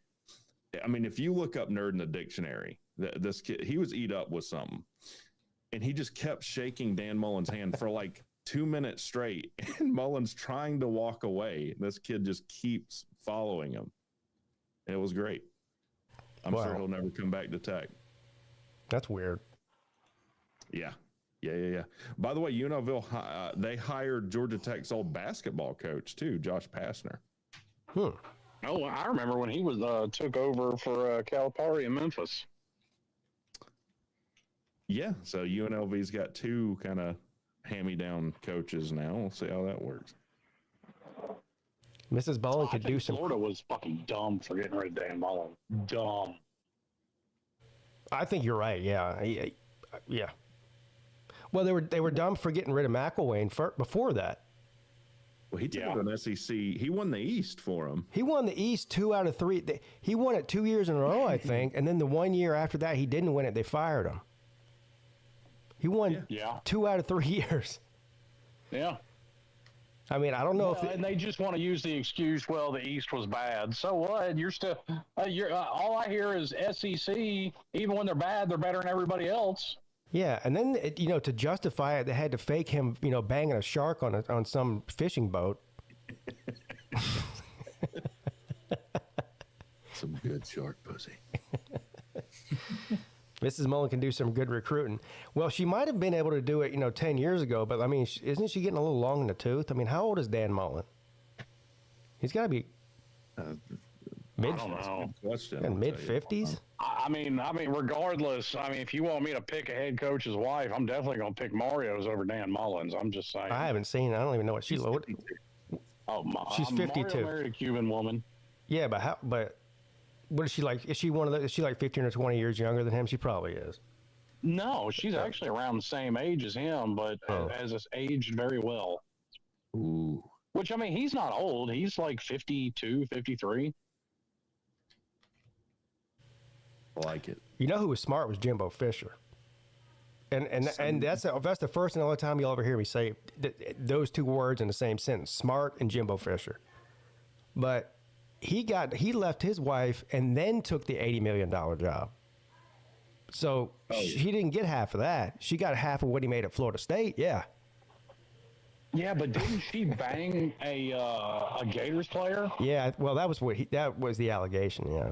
I mean, if you look up nerd in the dictionary, this kid, he was eat up with something. And he just kept shaking Dan Mullen's hand for like 2 minutes straight. And Mullen's trying to walk away. This kid just keeps following him. It was great. I'm sure he'll never come back to Tech. That's weird. Yeah. By the way, UNLV, they hired Georgia Tech's old basketball coach too, Josh Pastner. Oh, I remember when he was took over for Calipari in Memphis. Yeah, so UNLV's got 2 kind of hand-me-down coaches now. We'll see how that works. Mrs. Mullen could do some. Florida was fucking dumb for getting rid of Dan Mullen. Dumb. I think you're right. Yeah. Well, they were dumb for getting rid of McElwain before that. Well, he took an SEC. He won the East for him. He won the East 2 out of 3. He won it 2 years in a row, I think. And then the 1 year after that, he didn't win it. They fired him. He won 2 out of 3 years. Yeah. I mean, I don't know and they just want to use the excuse, well, the East was bad. So what? You're still, all I hear is SEC, even when they're bad, they're better than everybody else. Yeah, and then, to justify it, they had to fake him, banging a shark on some fishing boat. Some good shark pussy. Mrs. Mullen can do some good recruiting. Well, she might have been able to do it, 10 years ago, but, I mean, isn't she getting a little long in the tooth? I mean, how old is Dan Mullen? He's got to be mid-50s? I mean, regardless, if you want me to pick a head coach's wife, I'm definitely going to pick Mario's over Dan Mullen's. I'm just saying. I haven't seen it. I don't even know what she's loaded. She's 52. Mario married a Cuban woman. Yeah, but what is she like? Is she like 15 or 20 years younger than him? She probably is. No, she's actually around the same age as him, but has aged very well. Ooh. Which, he's not old. He's like 52, 53. I like it. You know who was smart was Jimbo Fisher. And that's the first and only time you'll ever hear me say those 2 words in the same sentence, smart and Jimbo Fisher. But he left his wife and then took the $80 million job. So she didn't get half of that. She got half of what he made at Florida State. Yeah. Yeah, but didn't she bang a Gators player? Yeah. Well, that was the allegation. Yeah.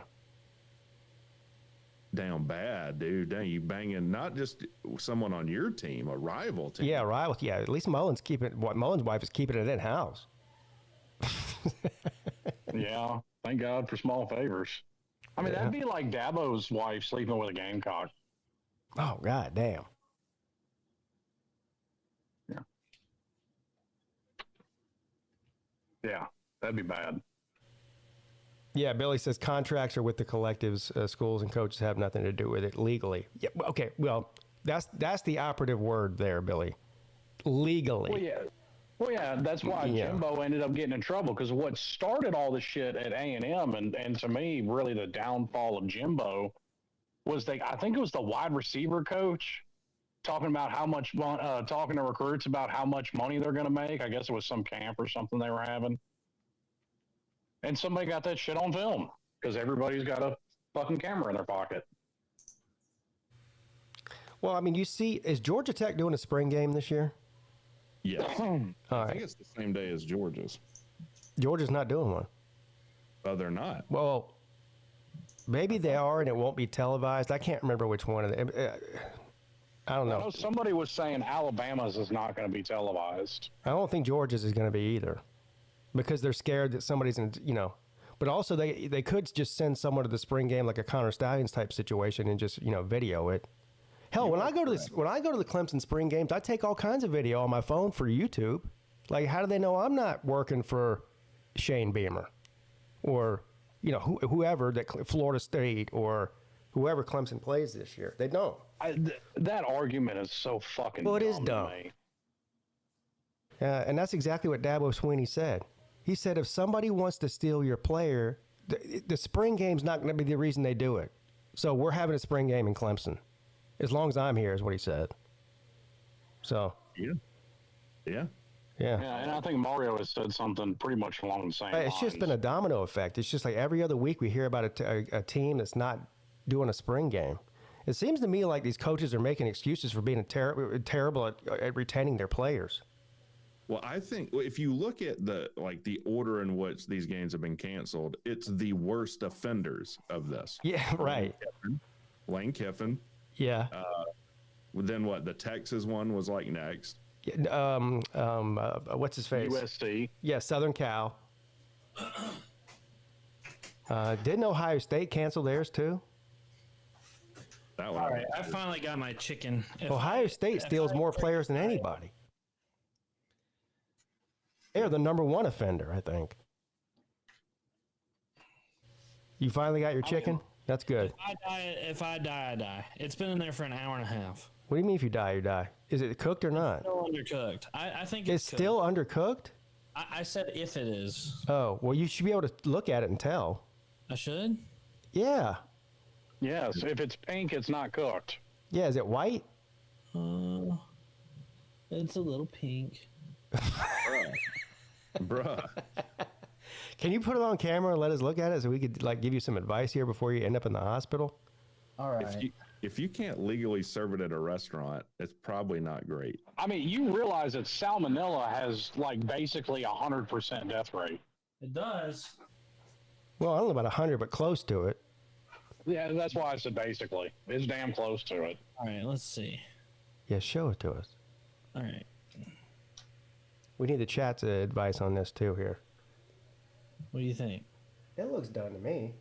Down bad, dude. Dang, you banging not just someone on your team, a rival team. Yeah, rival. Yeah, at least Mullen's wife is keeping it in house. Yeah, thank God for small favors. That'd be like Dabo's wife sleeping with a Gamecock. Oh, God damn. Yeah. Yeah, that'd be bad. Yeah, Billy says contracts are with the collectives. Schools and coaches have nothing to do with it legally. Yeah, okay, well, that's the operative word there, Billy. Legally. Well, yeah, that's why Jimbo ended up getting in trouble, because what started all the shit at A&M, and to me, really the downfall of Jimbo, I think it was the wide receiver coach talking about talking to recruits about how much money they're going to make. I guess it was some camp or something they were having. And somebody got that shit on film because everybody's got a fucking camera in their pocket. Well, I mean, you see, is Georgia Tech doing a spring game this year? Yes. I think it's the same day as Georgia's. Georgia's not doing one. Oh, they're not. Well, maybe they are, and it won't be televised. I can't remember which one of them. I don't know. I know somebody was saying Alabama's is not going to be televised. I don't think Georgia's is going to be either, because they're scared that somebody's in, But also, they could just send someone to the spring game like a Connor Stallions type situation and just video it. Hell, when I go to the Clemson spring games, I take all kinds of video on my phone for YouTube. Like, how do they know I'm not working for Shane Beamer, or whoever that Florida State or whoever Clemson plays this year? They don't. That argument is so fucking. Well, it is dumb. dumb. And that's exactly what Dabo Swinney said. He said if somebody wants to steal your player, the spring game's not going to be the reason they do it. So we're having a spring game in Clemson. As long as I'm here, is what he said. So. Yeah. Yeah, and I think Mario has said something pretty much along the same lines. It's just been a domino effect. It's just like every other week we hear about a team that's not doing a spring game. It seems to me like these coaches are making excuses for being terrible at retaining their players. Well, I think if you look at the order in which these games have been canceled, it's the worst offenders of this. Yeah, right. Lane Kiffin. Yeah. Then what? The Texas one was like next. What's his face? USC. Yeah, Southern Cal. Didn't Ohio State cancel theirs too? That one. All right, I finally got my chicken. Ohio State steals more players than anybody. They're the number one offender, I think. You finally got your chicken? That's good. If I die, I die. It's been in there for an hour and a half. What do you mean if you die, you die? Is it cooked or not? It's still undercooked. I think it's still undercooked? I said if it is. Oh, well, you should be able to look at it and tell. I should? Yeah. Yes, if it's pink, it's not cooked. Yeah, is it white? It's a little pink. Bruh. Can you put it on camera and let us look at it so we could give you some advice here before you end up in the hospital? All right. If you can't legally serve it at a restaurant, it's probably not great. I mean, you realize that salmonella has basically 100% death rate. It does. Well, I don't know about 100, but close to it. Yeah, that's why I said basically. It's damn close to it. All right, let's see. Yeah, show it to us. All right. We need the chat's advice on this too here. What do you think? It looks done to me.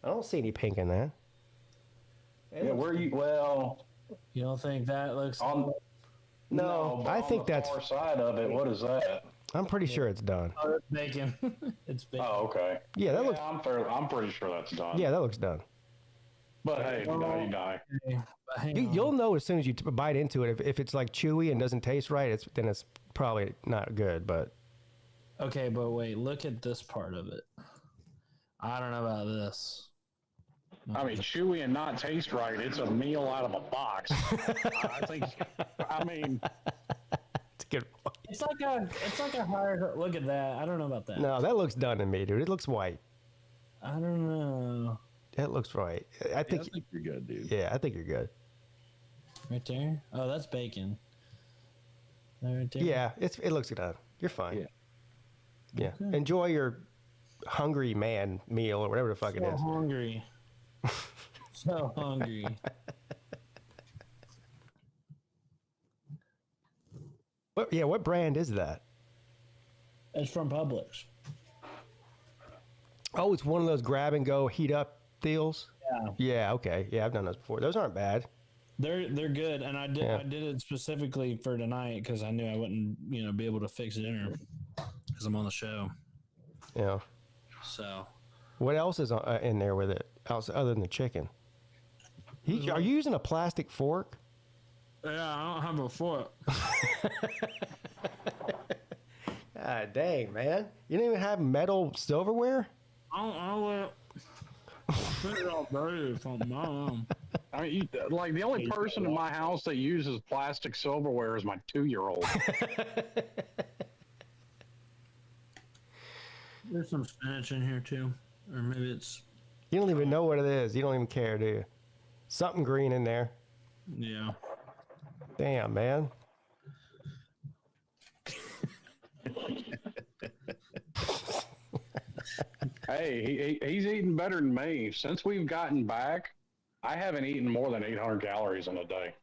I don't see any pink in that. You don't think that looks... No, I think that's... far side of it, what is that? I'm pretty sure it's done. Oh, it's bacon. It's bacon. Oh, okay. Yeah, that looks... I'm pretty sure that's done. Yeah, that looks done. But hey, if you die, you die. You'll know as soon as you bite into it. If it's chewy and doesn't taste right, then it's probably not good, but... Okay, but wait, look at this part of it. I don't know about this. I mean, chewy and not taste right, it's a meal out of a box. I mean... It's a good point. It's like a higher... Look at that. I don't know about that. No, that looks done to me, dude. It looks white. I don't know. That looks right. I think you're good, dude. Yeah, I think you're good. Right there? Oh, that's bacon. Right there? Yeah, it looks done. You're fine. Yeah. Yeah. Okay. Enjoy your hungry man meal or whatever the fuck it is. Hungry. So hungry. What brand is that? It's from Publix. Oh, it's one of those grab and go heat up deals? Yeah. Yeah, okay. Yeah, I've done those before. Those aren't bad. They're good, and I did it specifically for tonight because I knew I wouldn't be able to fix dinner because I'm on the show. Yeah. So. What else is in there with it other than the chicken? Are you using a plastic fork? Yeah, I don't have a fork. God dang, man. You don't even have metal silverware? I don't Put it all dirty or something. I don't know. I mean, like the only person in my house that uses plastic silverware is my 2-year-old. There's some spinach in here too, or maybe it's. You don't even know what it is. You don't even care, do you? Something green in there. Yeah. Damn, man. Hey, he's eating better than me. Since we've gotten back, I haven't eaten more than 800 calories in a day.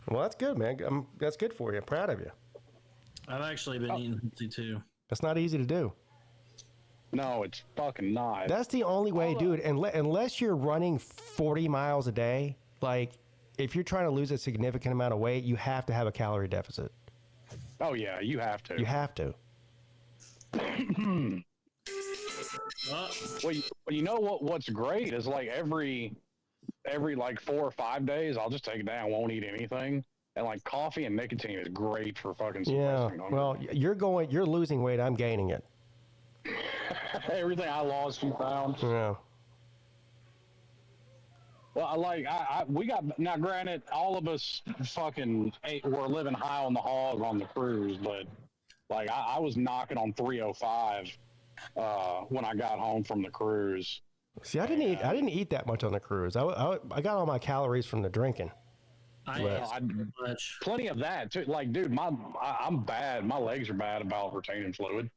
Well, that's good, man. That's good for you. I'm proud of you. I've actually been eating healthy too. That's not easy to do. No, it's fucking not. That's the only way, dude. Unless you're running 40 miles a day, like if you're trying to lose a significant amount of weight, you have to have a calorie deficit. Oh yeah, you have to. You have to. Well, you know what's great is like every like 4 or 5 days, I'll just take it down, won't eat anything. And like coffee and nicotine is great for fucking suppressing hunger. Well, you're losing weight. I'm gaining it. Everything I lost, you found. Yeah. Well, we got, now granted, all of us were living high on the hog on the cruise, but like I was knocking on 305 when I got home from the cruise. See, I didn't eat that much on the cruise. I got all my calories from the drinking. Plenty of that too. Like, dude, I'm bad. My legs are bad about retaining fluid.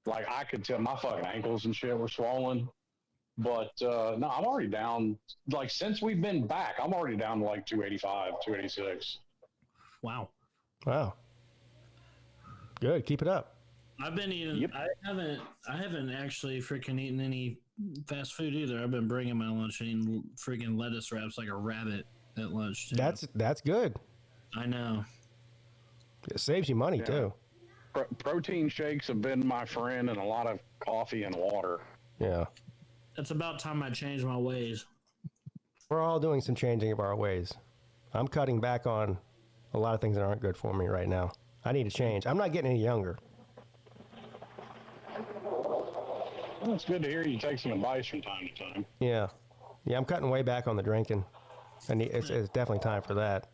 Like, I could tell my fucking ankles and shit were swollen. But no, I'm already down. Like, since we've been back, I'm already down to like 285, 286. Wow. Good. Keep it up. I've been eating. Yep. I haven't actually freaking eaten any fast food either. I've been bringing my lunch and eating freaking lettuce wraps like a rabbit at lunch too. That's good. I know. It saves you money too. Protein shakes have been my friend, and a lot of coffee and water. Yeah. It's about time I change my ways. We're all doing some changing of our ways. I'm cutting back on a lot of things that aren't good for me right now. I need to change. I'm not getting any younger. Well, it's good to hear you take some advice from time to time. Yeah. I'm cutting way back on the drinking. It's definitely time for that.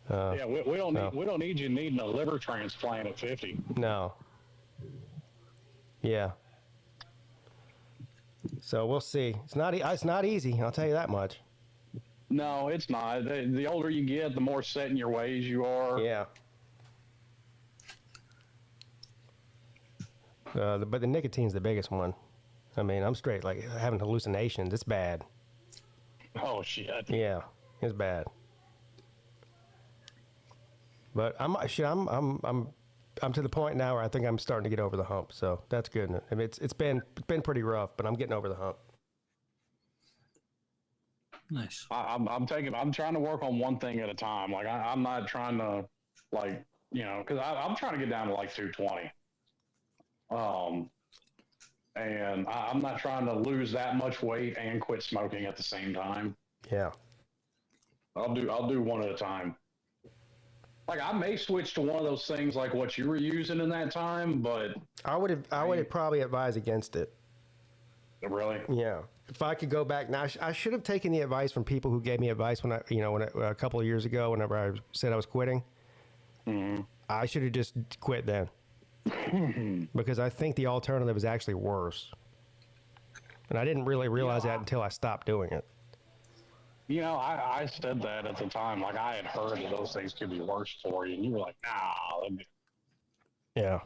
We don't need you needing a liver transplant at 50. No. Yeah. So we'll see. It's not easy. I'll tell you that much. No, it's not. The older you get, the more set in your ways you are. Yeah. But the nicotine's the biggest one. I mean, I'm straight like having hallucinations. It's bad. Oh shit. Yeah, it's bad. But I'm to the point now where I think I'm starting to get over the hump. So that's good. I mean, it's been pretty rough, but I'm getting over the hump. Nice. I'm trying to work on one thing at a time. Like I'm not trying to, like, because I'm trying to get down to like 220. And I'm not trying to lose that much weight and quit smoking at the same time. Yeah. I'll do one at a time. Like, I may switch to one of those things like what you were using in that time, but I would probably advise against it. Really? Yeah. If I could go back now, I should have taken the advice from people who gave me advice when a couple of years ago, whenever I said I was quitting. Mm-hmm. I should have just quit then. Because I think the alternative is actually worse. And I didn't really realize that until I stopped doing it. I said that at the time. Like, I had heard that those things could be worse for you. And you were like, nah. Yeah.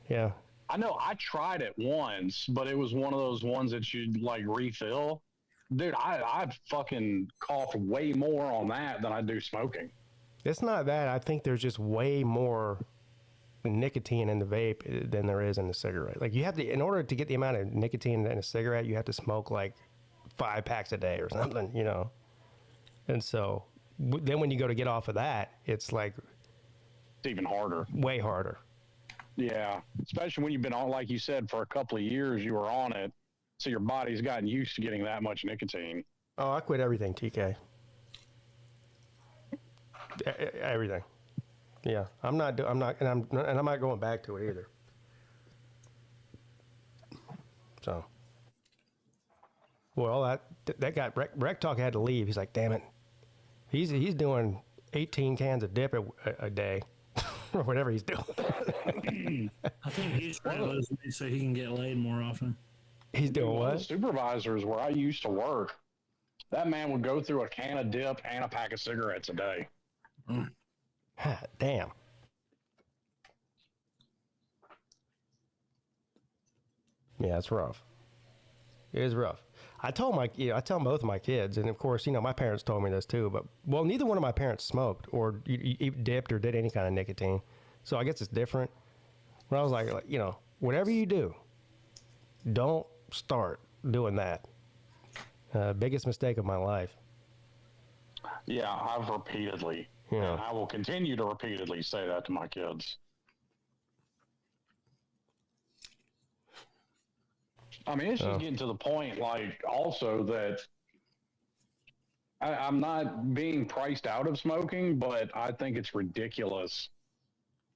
Yeah. I know I tried it once, but it was one of those ones that you'd like refill. Dude, I fucking cough way more on that than I do smoking. It's not that. I think there's just way more nicotine in the vape than there is in the cigarette. Like, you have to, in order to get the amount of nicotine in a cigarette, you have to smoke like 5 packs a day or something, And so then when you go to get off of that, it's like it's even harder. Way harder. Yeah, especially when you've been on, like you said, for a couple of years, you were on it, so your body's gotten used to getting that much nicotine. Oh, I quit everything, TK. Everything. Yeah, I'm not going back to it either. Well, that guy, Rec Talk had to leave. He's like, damn it. He's doing 18 cans of dip a day or whatever he's doing. I think he's trying to lose weight so he can get laid more often. He's doing what? The supervisors where I used to work, that man would go through a can of dip and a pack of cigarettes a day. Damn. Yeah, it's rough. It is rough. I tell both of my kids, and of course, my parents told me this too. But neither one of my parents smoked or dipped or did any kind of nicotine, so I guess it's different. But I was like, whatever you do, don't start doing that. Biggest mistake of my life. Yeah, I've repeatedly, and I will continue to repeatedly say that to my kids. I mean, it's just getting to the point, like, also that I'm not being priced out of smoking, but I think it's ridiculous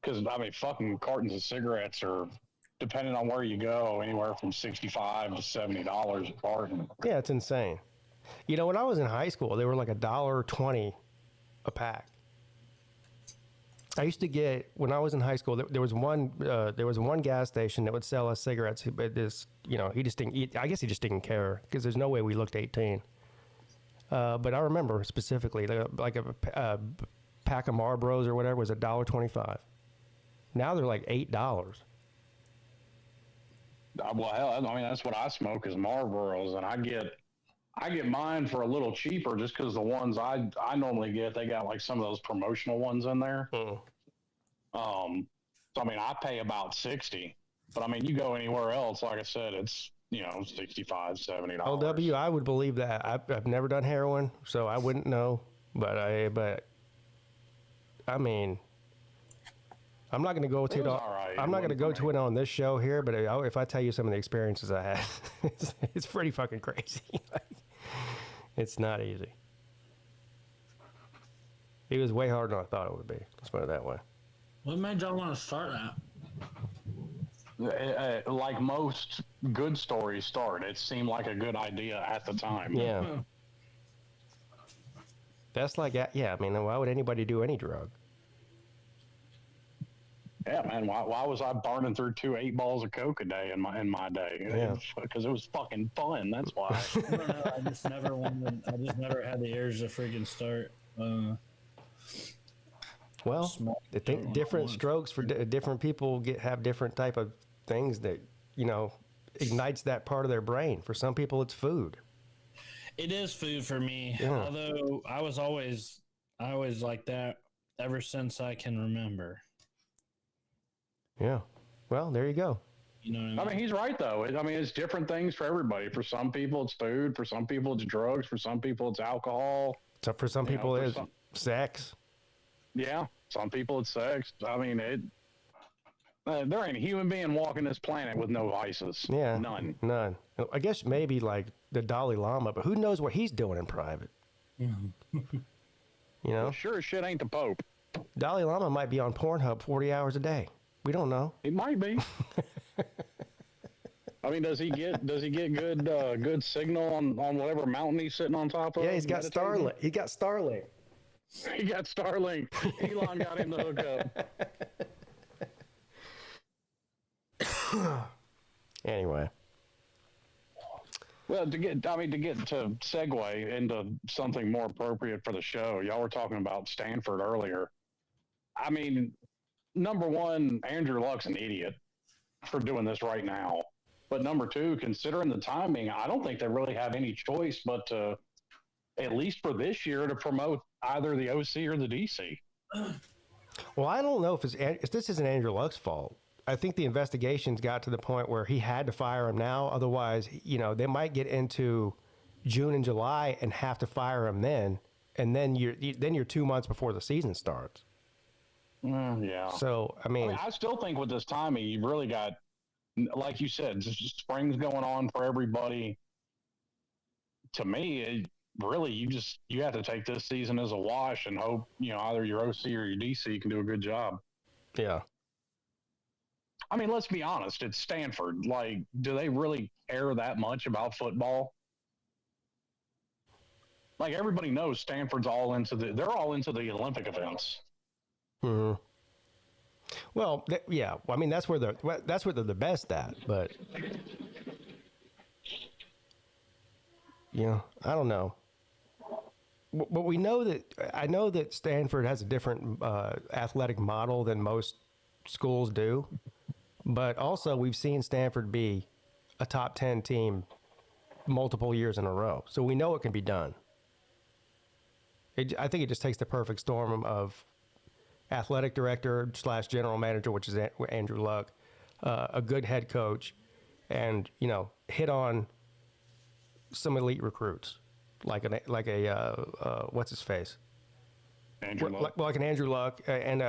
because, I mean, fucking cartons of cigarettes are, depending on where you go, anywhere from $65 to $70 a carton. Yeah, it's insane. When I was in high school, they were like $1.20 a pack. I used to get, when I was in high school, there was one gas station that would sell us cigarettes. But he just didn't eat. I guess he just didn't care because there's no way we looked 18. But I remember specifically, like a pack of Marlboros or whatever was $1.25. Now they're like $8. Well, hell, I mean, that's what I smoke is Marlboros, and I get mine for a little cheaper just because the ones I normally get, they got like some of those promotional ones in there. So I mean, I pay about $60, but I mean, you go anywhere else, like I said, it's $65, $70. LW, I would believe that. I've never done heroin, so I wouldn't know. But I mean, I'm not going to go to it. I'm not going to go to it on this show here. But if I tell you some of the experiences I had, it's pretty fucking crazy. It's not easy. It was way harder than I thought it would be. Let's put it that way. What made y'all want to start that? Like most good stories start, it seemed like a good idea at the time. Yeah. That's like, yeah, I mean, why would anybody do any drug? Yeah, man. Why was I burning through 2 8 balls of coke a day in my day? Yeah. Because it was fucking fun. That's why. I don't know. I just never had the urge to freaking start. Well, I think different strokes for different people have different type of things that ignites that part of their brain. For some people, it's food. It is food for me. Yeah. Although I always like that ever since I can remember. Yeah. Well, there you go. You know what I mean? I mean, he's right, though. I mean, it's different things for everybody. For some people, it's food. For some people, it's drugs. For some people, it's alcohol. So for some people, it's sex. Yeah. Some people, it's sex. I mean, there ain't a human being walking this planet with no vices. Yeah. None. I guess maybe like the Dalai Lama, but who knows what he's doing in private? Sure as shit ain't the Pope. Dalai Lama might be on Pornhub 40 hours a day. We don't know. He might be. I mean, does he get good signal on whatever mountain he's sitting on top of? Yeah, he's got Starlink. He got Starlink. He got Starlink. Elon got him the hookup. Anyway. Well, to segue into something more appropriate for the show, y'all were talking about Stanford earlier. I mean, number one, Andrew Luck's an idiot for doing this right now. But number two, considering the timing, I don't think they really have any choice but to, at least for this year, to promote either the OC or the DC. Well, I don't know if this isn't Andrew Luck's fault. I think the investigations got to the point where he had to fire him now. Otherwise, they might get into June and July and have to fire him then. And then you're 2 months before the season starts. Yeah. So, I mean, I still think with this timing, you've really got, like you said, just spring's going on for everybody. To me, really, you have to take this season as a wash and hope, either your OC or your DC can do a good job. Yeah. I mean, let's be honest. It's Stanford. Like, do they really care that much about football? Like everybody knows, Stanford's they're all into the Olympic events. Mm-hmm. Well, yeah. I mean, that's where they're the best at. But yeah, I don't know. But I know that Stanford has a different athletic model than most schools do. But also, we've seen Stanford be a top 10 team multiple years in a row, so we know it can be done. I think it just takes the perfect storm of athletic director / general manager, which is Andrew Luck, a good head coach, and hit on some elite recruits, like a what's his face, Andrew Luck, like an Andrew Luck and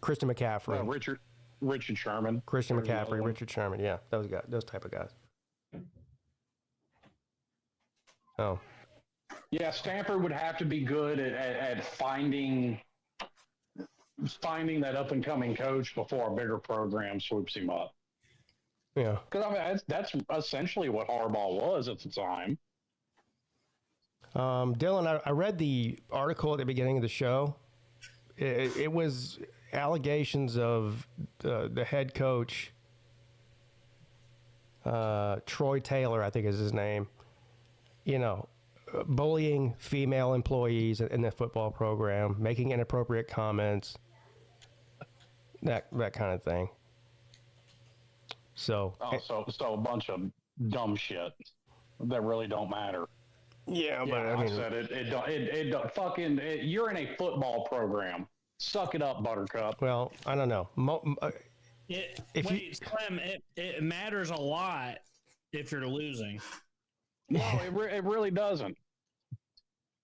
Christian McCaffrey, Richard Sherman, Richard Sherman, yeah, those type of guys. Oh. Yeah, Stanford would have to be good at finding that up and coming coach before a bigger program swoops him up. Yeah, because I mean that's essentially what Harbaugh was at the time. Dylan, I read the article at the beginning of the show. It was allegations of the head coach, Troy Taylor, I think is his name. Bullying female employees in the football program, making inappropriate comments, that kind of thing. So a bunch of dumb shit that really don't matter. Yeah, but I mean, it don't fucking. You're in a football program. Suck it up, Buttercup. Well, I don't know. Clem, it matters a lot if you're losing. No, it really doesn't.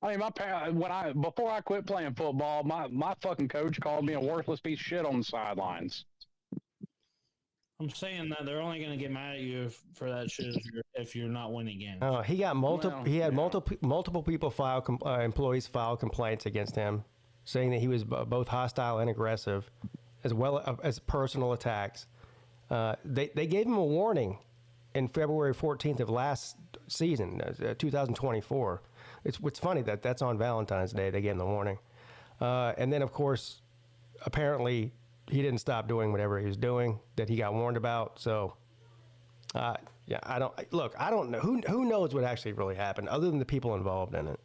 I mean, before I quit playing football, my fucking coach called me a worthless piece of shit on the sidelines. I'm saying that they're only going to get mad at you for that shit if you're not winning games. Oh, he got multiple people employees file complaints against him, saying that he was both hostile and aggressive, as well as personal attacks. They gave him a warning in February 14th of last season, 2024. It's funny that's on Valentine's Day they gave him the warning, and then of course, apparently he didn't stop doing whatever he was doing that he got warned about. So, yeah, I don't know who knows what actually really happened other than the people involved in it.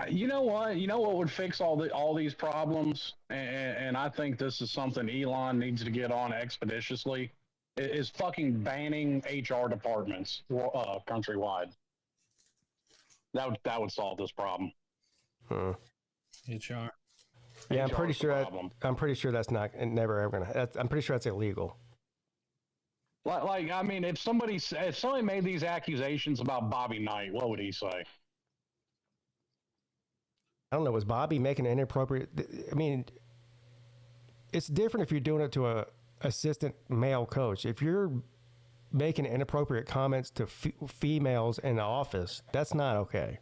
You know what? You know what would fix all these problems, and I think this is something Elon needs to get on expeditiously. Is fucking banning HR departments countrywide. That would solve this problem. HR. Yeah, I'm pretty sure that's not never ever gonna. I'm pretty sure that's illegal. Like I mean, if somebody made these accusations about Bobby Knight, what would he say? I don't know. Was Bobby making an inappropriate? I mean, it's different if you're doing it to a assistant male coach. If you're making inappropriate comments to females in the office, that's not okay.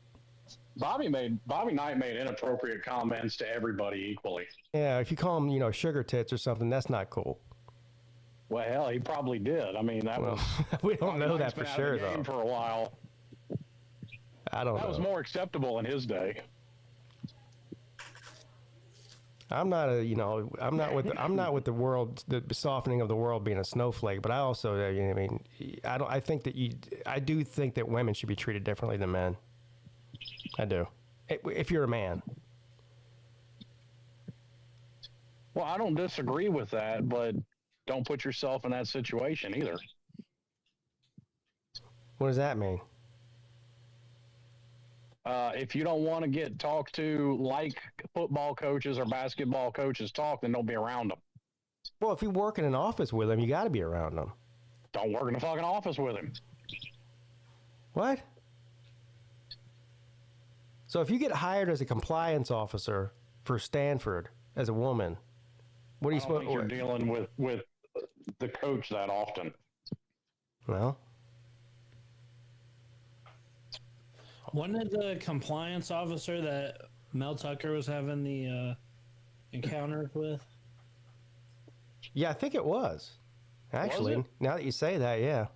Bobby Knight made inappropriate comments to everybody equally. Yeah, if you call him, sugar tits or something, that's not cool. Well, hell, he probably did. I mean, was we don't know that for sure, though. For a while, I don't know. That was more acceptable in his day. I'm not with the world, the softening of the world being a snowflake, but I also, I do think that women should be treated differently than men. I do. If you're a man. Well, I don't disagree with that, but don't put yourself in that situation either. What does that mean? If you don't want to get talked to like football coaches or basketball coaches talk, then don't be around them. Well, if you work in an office with them, you got to be around them. Don't work in a fucking office with him. What? So if you get hired as a compliance officer for Stanford as a woman, what are you supposed to do? You're dealing with the coach that often. Well, wasn't it the compliance officer that Mel Tucker was having the encounters with? Yeah, I think it was. Actually, now that you say that, yeah.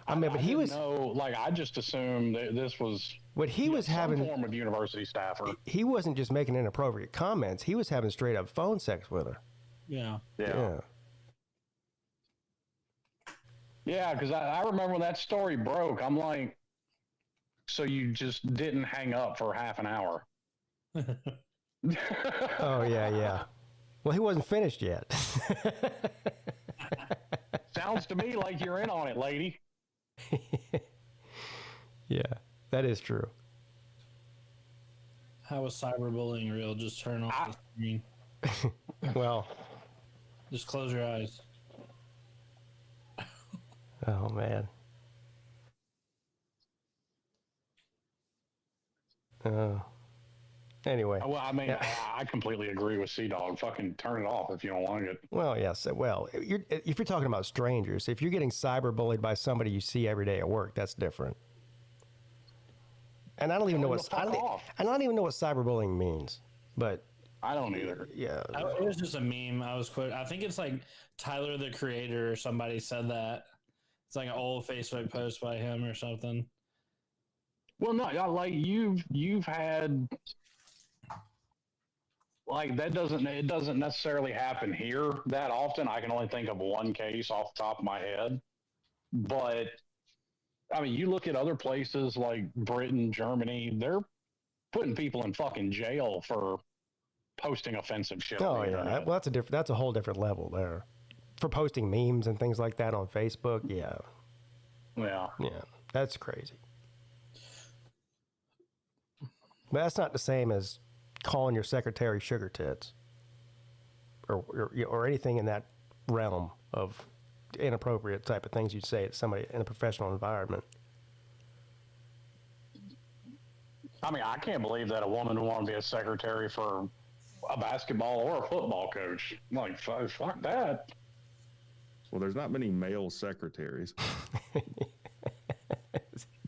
I mean, but he was no, like I just assumed that this was what he was having some form of university staffer. He wasn't just making inappropriate comments. He was having straight up phone sex with her. Yeah. Yeah, because I remember when that story broke, I'm like, so you just didn't hang up for half an hour. Oh, yeah. Well, he wasn't finished yet. Sounds to me like you're in on it, lady. Yeah, that is true. How is cyberbullying real? Just turn off the screen. Well. Just close your eyes. Oh, man. Anyway. Well, I mean, I completely agree with Sea-Dog. Fucking turn it off if you don't want it. Well, yes. Well, if you're talking about strangers, if you're getting cyberbullied by somebody you see every day at work, that's different. And I don't even know what I don't even know what cyberbullying means, but I don't either. Yeah, it was just a meme. I was quoting. I think it's like Tyler the Creator or somebody said that. It's like an old Facebook post by him or something. Well, no, like you've had like that it doesn't necessarily happen here that often. I can only think of one case off the top of my head, but I mean, you look at other places like Britain, Germany, they're putting people in fucking jail for posting offensive shit. Oh, yeah. Well, that's a whole different level there. For posting memes and things like that on Facebook, yeah. Yeah. Yeah, that's crazy. But that's not the same as calling your secretary sugar tits or anything in that realm of inappropriate type of things you'd say to somebody in a professional environment. I mean, I can't believe that a woman would want to be a secretary for a basketball or a football coach. Like, fuck that. Well, there's not many male secretaries.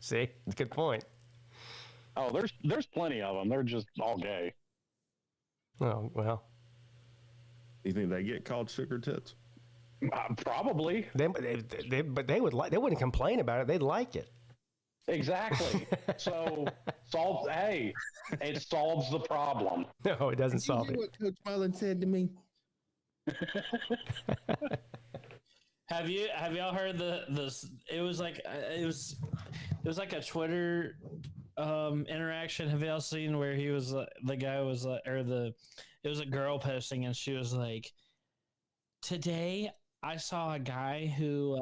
See, it's a good point. Oh, there's plenty of them. They're just all gay. Oh, well. You think they get called sugar tits? Probably. But they wouldn't complain about it. They'd like it. Exactly. So, it solves the problem. No, it doesn't solve it. What Coach Mullen said to me? Have y'all heard this? It was like a Twitter interaction. Have y'all seen where he was the guy was it was a girl posting and she was like, today I saw a guy who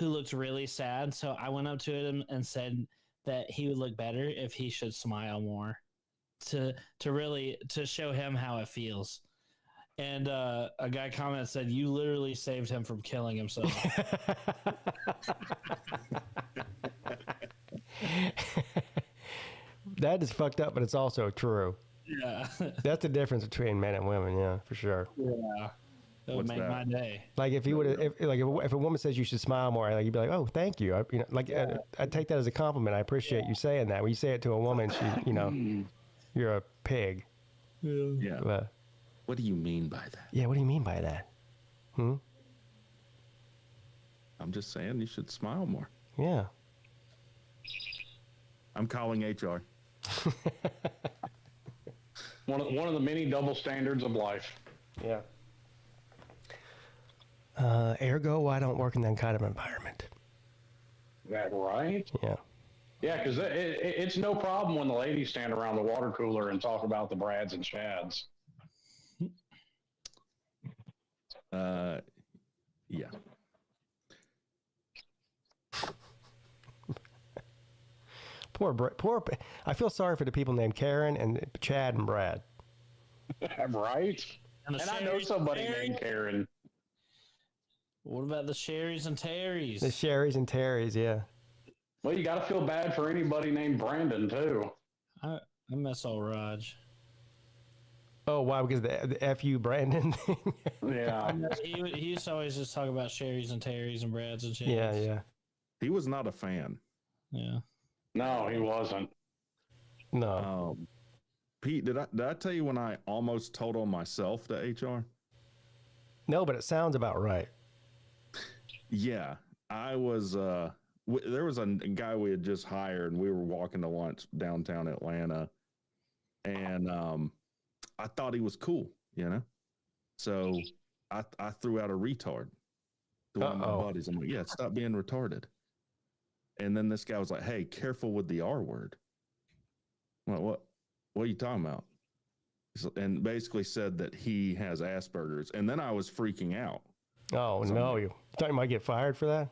looked really sad, so I went up to him and said that he would look better if he should smile more to show him how it feels. And a guy commented said, "You literally saved him from killing himself." That is fucked up, but it's also true. Yeah. That's the difference between men and women, yeah, for sure. Yeah. That would make my day. Like if you would, if a woman says you should smile more, like you'd be like, "Oh, thank you." I take that as a compliment. I appreciate you saying that. When you say it to a woman, she, you're a pig. Yeah. What do you mean by that? Yeah, what do you mean by that? I'm just saying you should smile more. Yeah. I'm calling HR. One of the many double standards of life. Yeah. Ergo, why don't work in that kind of environment? That right? Yeah. Yeah, because it's no problem when the ladies stand around the water cooler and talk about the Brads and Chads. Yeah. Poor. I feel sorry for the people named Karen and Chad and Brad. Right? And I know somebody named Karen. What about the Sherrys and Terrys? The Sherrys and Terrys, yeah. Well, you got to feel bad for anybody named Brandon, too. I miss old Raj. Oh, why? Because the F.U. Brandon thing? Yeah. He used to always just talk about Sherrys and Terrys and Brads and Chads. Yeah. He was not a fan. Yeah. No, he wasn't. No. Pete, did I tell you when I almost told on myself to HR? No, but it sounds about right. Yeah, I was there was a guy we had just hired, and we were walking to lunch downtown Atlanta, and I thought he was cool, you know. So I threw out a retard to one of my buddies. I'm like, yeah, stop being retarded. And then this guy was like, hey, careful with the R word. I'm like, what are you talking about? And basically said that he has Asperger's. And then I was freaking out. Oh, so no. You thought you might get fired for that?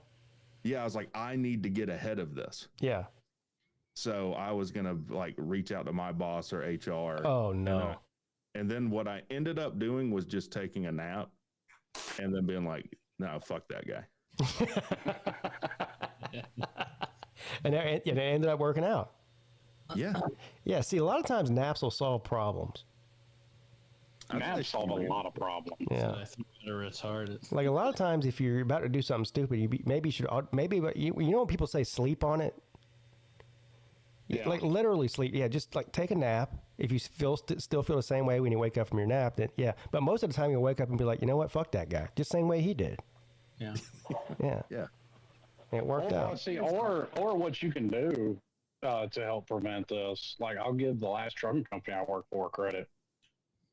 Yeah, I was like, I need to get ahead of this. Yeah. So I was going to like reach out to my boss or HR. Oh, no. And then what I ended up doing was just taking a nap and then being like, no, fuck that guy. And it ended up working out. Yeah. Yeah. See, a lot of times naps will solve problems. Naps solve a lot of problems. Yeah. I think they're retarded. Like a lot of times, if you're about to do something stupid, you know when people say sleep on it. Yeah. Like literally sleep. Yeah. Just like take a nap. If you still feel the same way when you wake up from your nap, then yeah. But most of the time, you'll wake up and be like, you know what? Fuck that guy. Just the same way he did. Yeah. Yeah. Yeah. It worked out. See, or what you can do to help prevent this. Like, I'll give the last trucking company I worked for credit.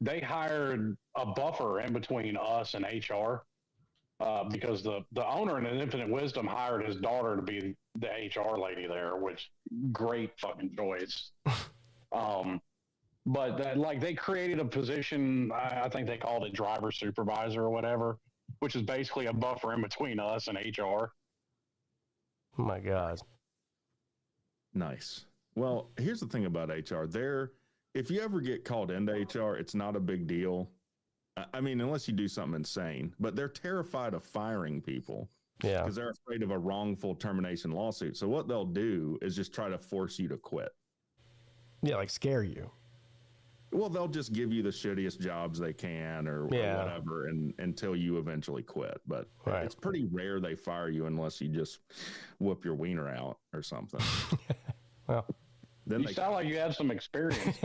They hired a buffer in between us and HR because the owner in his infinite wisdom hired his daughter to be the HR lady there, which great fucking choice. But they created a position, I think they called it driver supervisor or whatever, which is basically a buffer in between us and HR. Oh my God. Nice. Well, here's the thing about HR. If you ever get called into HR, it's not a big deal. I mean, unless you do something insane, but they're terrified of firing people. Yeah. Because they're afraid of a wrongful termination lawsuit. So what they'll do is just try to force you to quit. Yeah, like scare you. Well, they'll just give you the shittiest jobs they can or whatever until you eventually quit. But It's pretty rare they fire you unless you just whoop your wiener out or something. Well, then you sound like you have some experience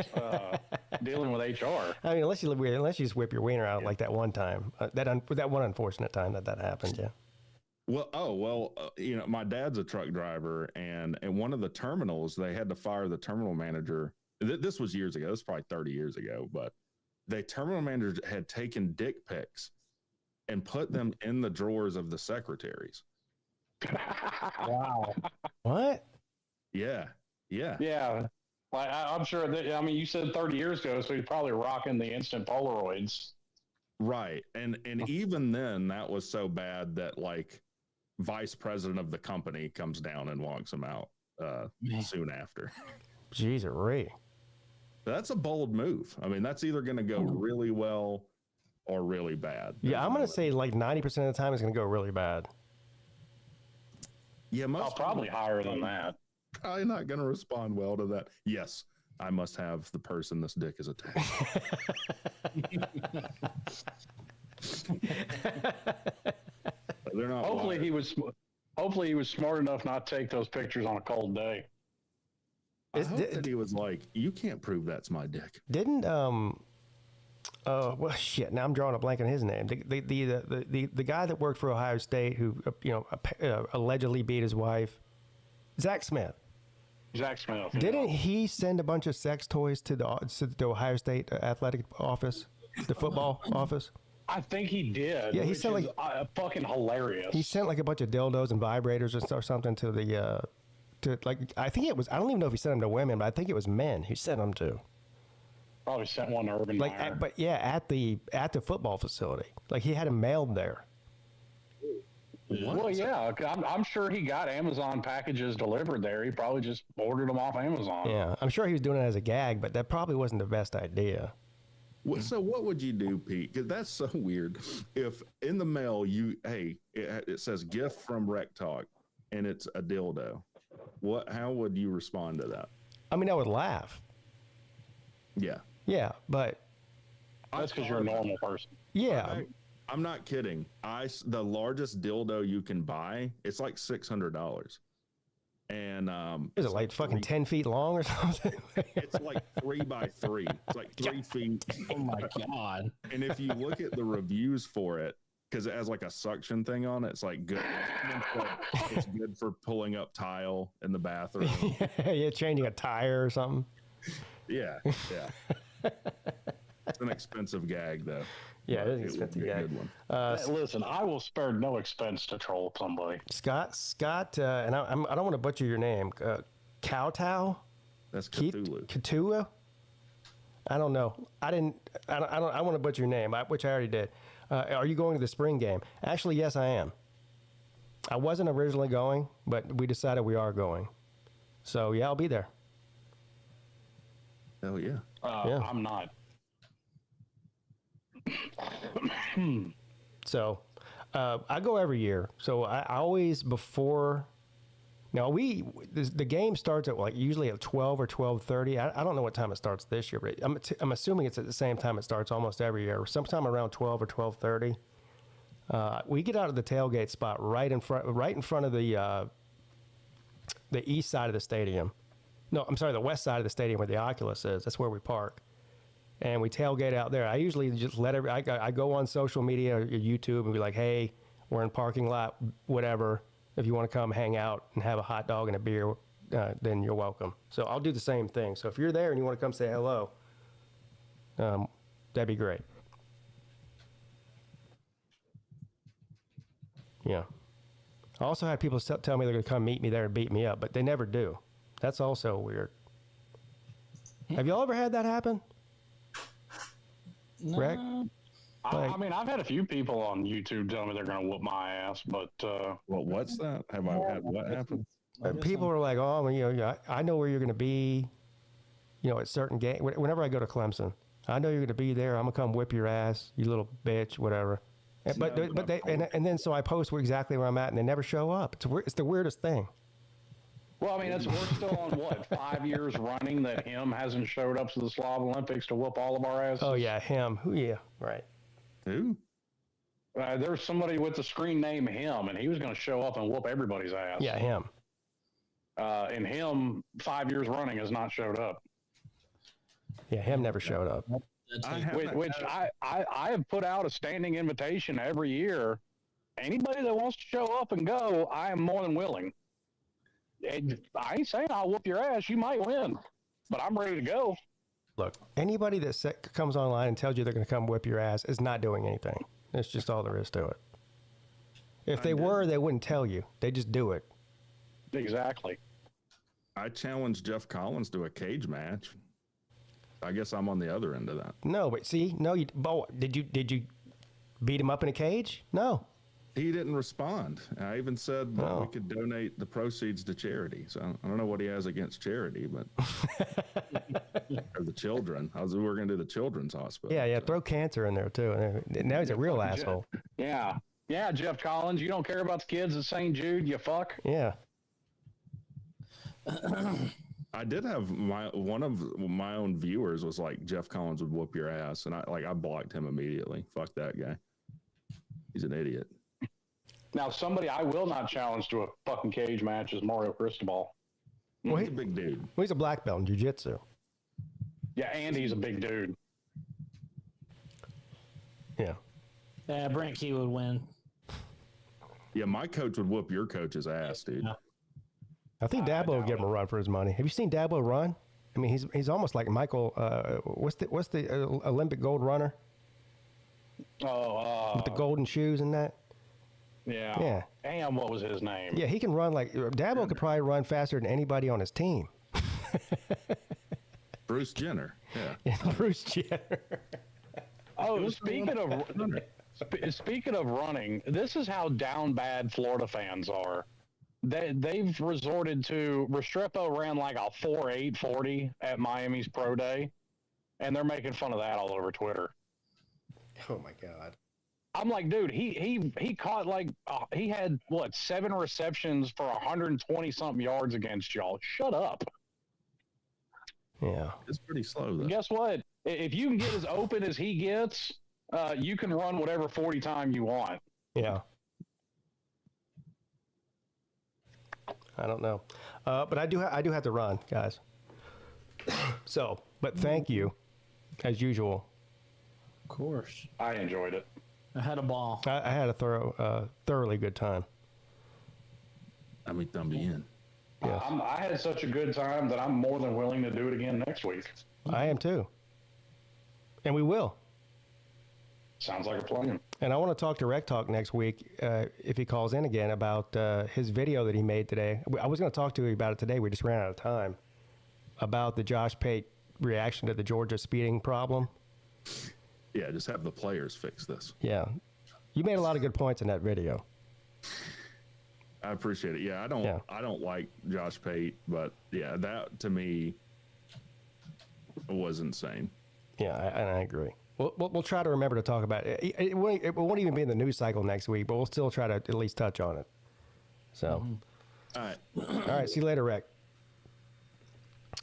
dealing with HR. I mean, unless you just whip your wiener out like that one time, that one unfortunate time that happened. Yeah. Well, you know, my dad's a truck driver, and at one of the terminals, they had to fire the terminal manager. This was years ago. This was probably 30 years ago, but the terminal manager had taken dick pics and put them in the drawers of the secretaries. Wow. What? Yeah. Yeah. Yeah. Like, I'm sure that, I mean, you said 30 years ago, so he's probably rocking the instant Polaroids. Right. And even then, that was so bad that like vice president of the company comes down and walks him out soon after. Jeez, Ray. That's a bold move. I mean, that's either going to go really well or really bad. Yeah, I'm going to say like 90% of the time it's going to go really bad. Yeah, probably higher than that. Probably not going to respond well to that. Yes, I must have the person this dick is attached. They're not. Hopefully he was smart enough not to take those pictures on a cold day. I hope that he was like, you can't prove that's my dick. Didn't well, shit. Now I'm drawing a blank on his name. The guy that worked for Ohio State who allegedly beat his wife, Zach Smith. Zach Smith. Didn't he send a bunch of sex toys to the Ohio State athletic office, the football office? I think he did. Yeah, he sent like fucking hilarious. He sent like a bunch of dildos and vibrators or something to the I think it was, I don't even know if he sent them to women, but I think it was men he sent them to. Probably sent one to Urban Meyer. At the football facility. Like he had them mailed there. What? Well, yeah, I'm sure he got Amazon packages delivered there. He probably just ordered them off Amazon. Yeah, I'm sure he was doing it as a gag, but that probably wasn't the best idea. So what would you do, Pete? Because that's so weird. If in the mail it says gift from Rec Talk and it's a dildo, how would you respond to that? I mean, I would laugh. Yeah. Yeah, but that's because you're a normal person. Yeah. I'm not kidding. The largest dildo you can buy, it's like $600. And is it like fucking 10 feet long or something? It's like 3 by 3. It's like 3 feet. Oh my God. And if you look at the reviews for it, because it has like a suction thing on it. It's like good. It's good for pulling up tile in the bathroom. Yeah, changing a tire or something. Yeah. It's an expensive gag, though. Yeah, it is an expensive gag. Good one. Listen, I will spare no expense to troll somebody. Scott, and I don't want to butcher your name. Kowtow? That's Cthulhu. Cthulhu? I don't know. I want to butcher your name, which I already did. Are you going to the spring game? Actually, yes, I am. I wasn't originally going, but we decided we are going. So, yeah, I'll be there. Hell yeah. Yeah. I'm not. So, I go every year. So I always before. Now the game starts at usually at 12 or 12:30. I don't know what time it starts this year, but I'm assuming it's at the same time it starts almost every year, sometime around 12 or 12:30. We get out of the tailgate spot right in front of the east side of the stadium. No, I'm sorry, the west side of the stadium where the Oculus is. That's where we park. And we tailgate out there. I usually just I go on social media or YouTube and be like, hey, we're in parking lot, whatever. If you want to come hang out and have a hot dog and a beer, then you're welcome. So I'll do the same thing. So if you're there and you want to come say hello, that'd be great. Yeah. I also had people tell me they're going to come meet me there and beat me up, but they never do. That's also weird. Have y'all ever had that happen? No. Rick? I mean, I've had a few people on YouTube tell me they're going to whoop my ass, but Well, what's that? Have I had what happened? People are like, oh, I know where you're going to be, at certain games. Whenever I go to Clemson, I know you're going to be there. I'm going to come whip your ass, you little bitch, whatever. And then so I post exactly where I'm at, and they never show up. It's the weirdest thing. Well, I mean, we're still on 5 years running that him hasn't showed up to the Slav Olympics to whoop all of our asses. Oh yeah, him. Yeah, right. Who? There's somebody with the screen name him, and he was going to show up and whoop everybody's ass. Yeah, him. And him 5 years running has not showed up. Yeah, him never showed up. I have put out a standing invitation every year. Anybody that wants to show up and go, I am more than willing. I ain't saying I'll whoop your ass. You might win, but I'm ready to go. Look, anybody that comes online and tells you they're going to come whip your ass is not doing anything. That's just all there is to it. If they were, they wouldn't tell you. They just do it. Exactly. I challenged Jeff Collins to a cage match. I guess I'm on the other end of that. No, but see, did you beat him up in a cage? No. He didn't respond. I even said that we could donate the proceeds to charity. So I don't know what he has against charity, but or the children. We're going to do the children's hospital. Yeah. Throw cancer in there too. Now he's a real asshole. Yeah, Jeff Collins. You don't care about the kids at St. Jude, you fuck. Yeah. I did have one of my own viewers was like, Jeff Collins would whoop your ass, and I blocked him immediately. Fuck that guy. He's an idiot. Now, somebody I will not challenge to a fucking cage match is Mario Cristobal. Well, he's a big dude. Well, he's a black belt in jiu-jitsu. Yeah, and he's a big dude. Yeah. Yeah, Brent Key would win. Yeah, my coach would whoop your coach's ass, dude. Yeah. I think Dabo would give him a run for his money. Have you seen Dabo run? I mean, he's almost like Michael. What's the Olympic gold runner? With the golden shoes and that. Yeah. Damn, what was his name? Yeah, he can run like Dabo could probably run faster than anybody on his team. Bruce Jenner. Yeah. Bruce Jenner. Oh, speaking of running, this is how down bad Florida fans are. They've resorted to Restrepo ran like a 4.840 at Miami's pro day, and they're making fun of that all over Twitter. Oh my God. I'm like, dude, he caught he had 7 receptions for 120 something yards against y'all. Shut up. Yeah, it's pretty slow though. Guess what? If you can get as open as he gets, you can run whatever 40 time you want. Yeah. I don't know, but I do have to run, guys. But thank you, as usual. Of course. I enjoyed it. I had a ball. I had a thoroughly good time. I mean, también. Yes. I had such a good time that I'm more than willing to do it again next week. I am too. And we will. Sounds like a plan. And I want to talk to Rec Talk next week if he calls in again about his video that he made today. I was going to talk to you about it today. We just ran out of time. About the Josh Peete reaction to the Georgia speeding problem. Yeah, just have the players fix this. Yeah. You made a lot of good points in that video. I appreciate it. Yeah, I don't like Josh Peete, but yeah, that to me was insane. Yeah, I agree. We'll try to remember to talk about it. It won't even be in the news cycle next week, but we'll still try to at least touch on it. So, All right. All right. See you later, Rec.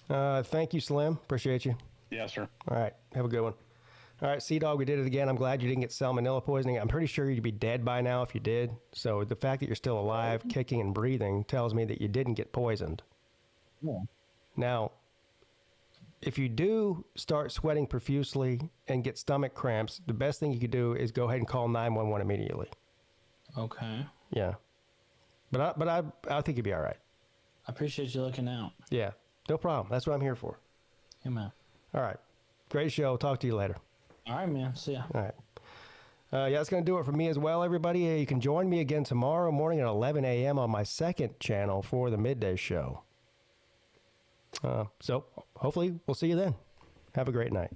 Thank you, Slim. Appreciate you. Yes, sir. All right. Have a good one. All right, Sea-Dog, we did it again. I'm glad you didn't get salmonella poisoning. I'm pretty sure you'd be dead by now if you did. So the fact that you're still alive, kicking and breathing tells me that you didn't get poisoned. Yeah. Now, if you do start sweating profusely and get stomach cramps, the best thing you could do is go ahead and call 911 immediately. Okay. Yeah. But I think you'll be all right. I appreciate you looking out. Yeah. No problem. That's what I'm here for. Yeah, man. All right. Great show. Talk to you later. All right, man. See ya. All right. Yeah, that's going to do it for me as well, everybody. You can join me again tomorrow morning at 11 a.m. on my second channel for the midday show. So hopefully we'll see you then. Have a great night.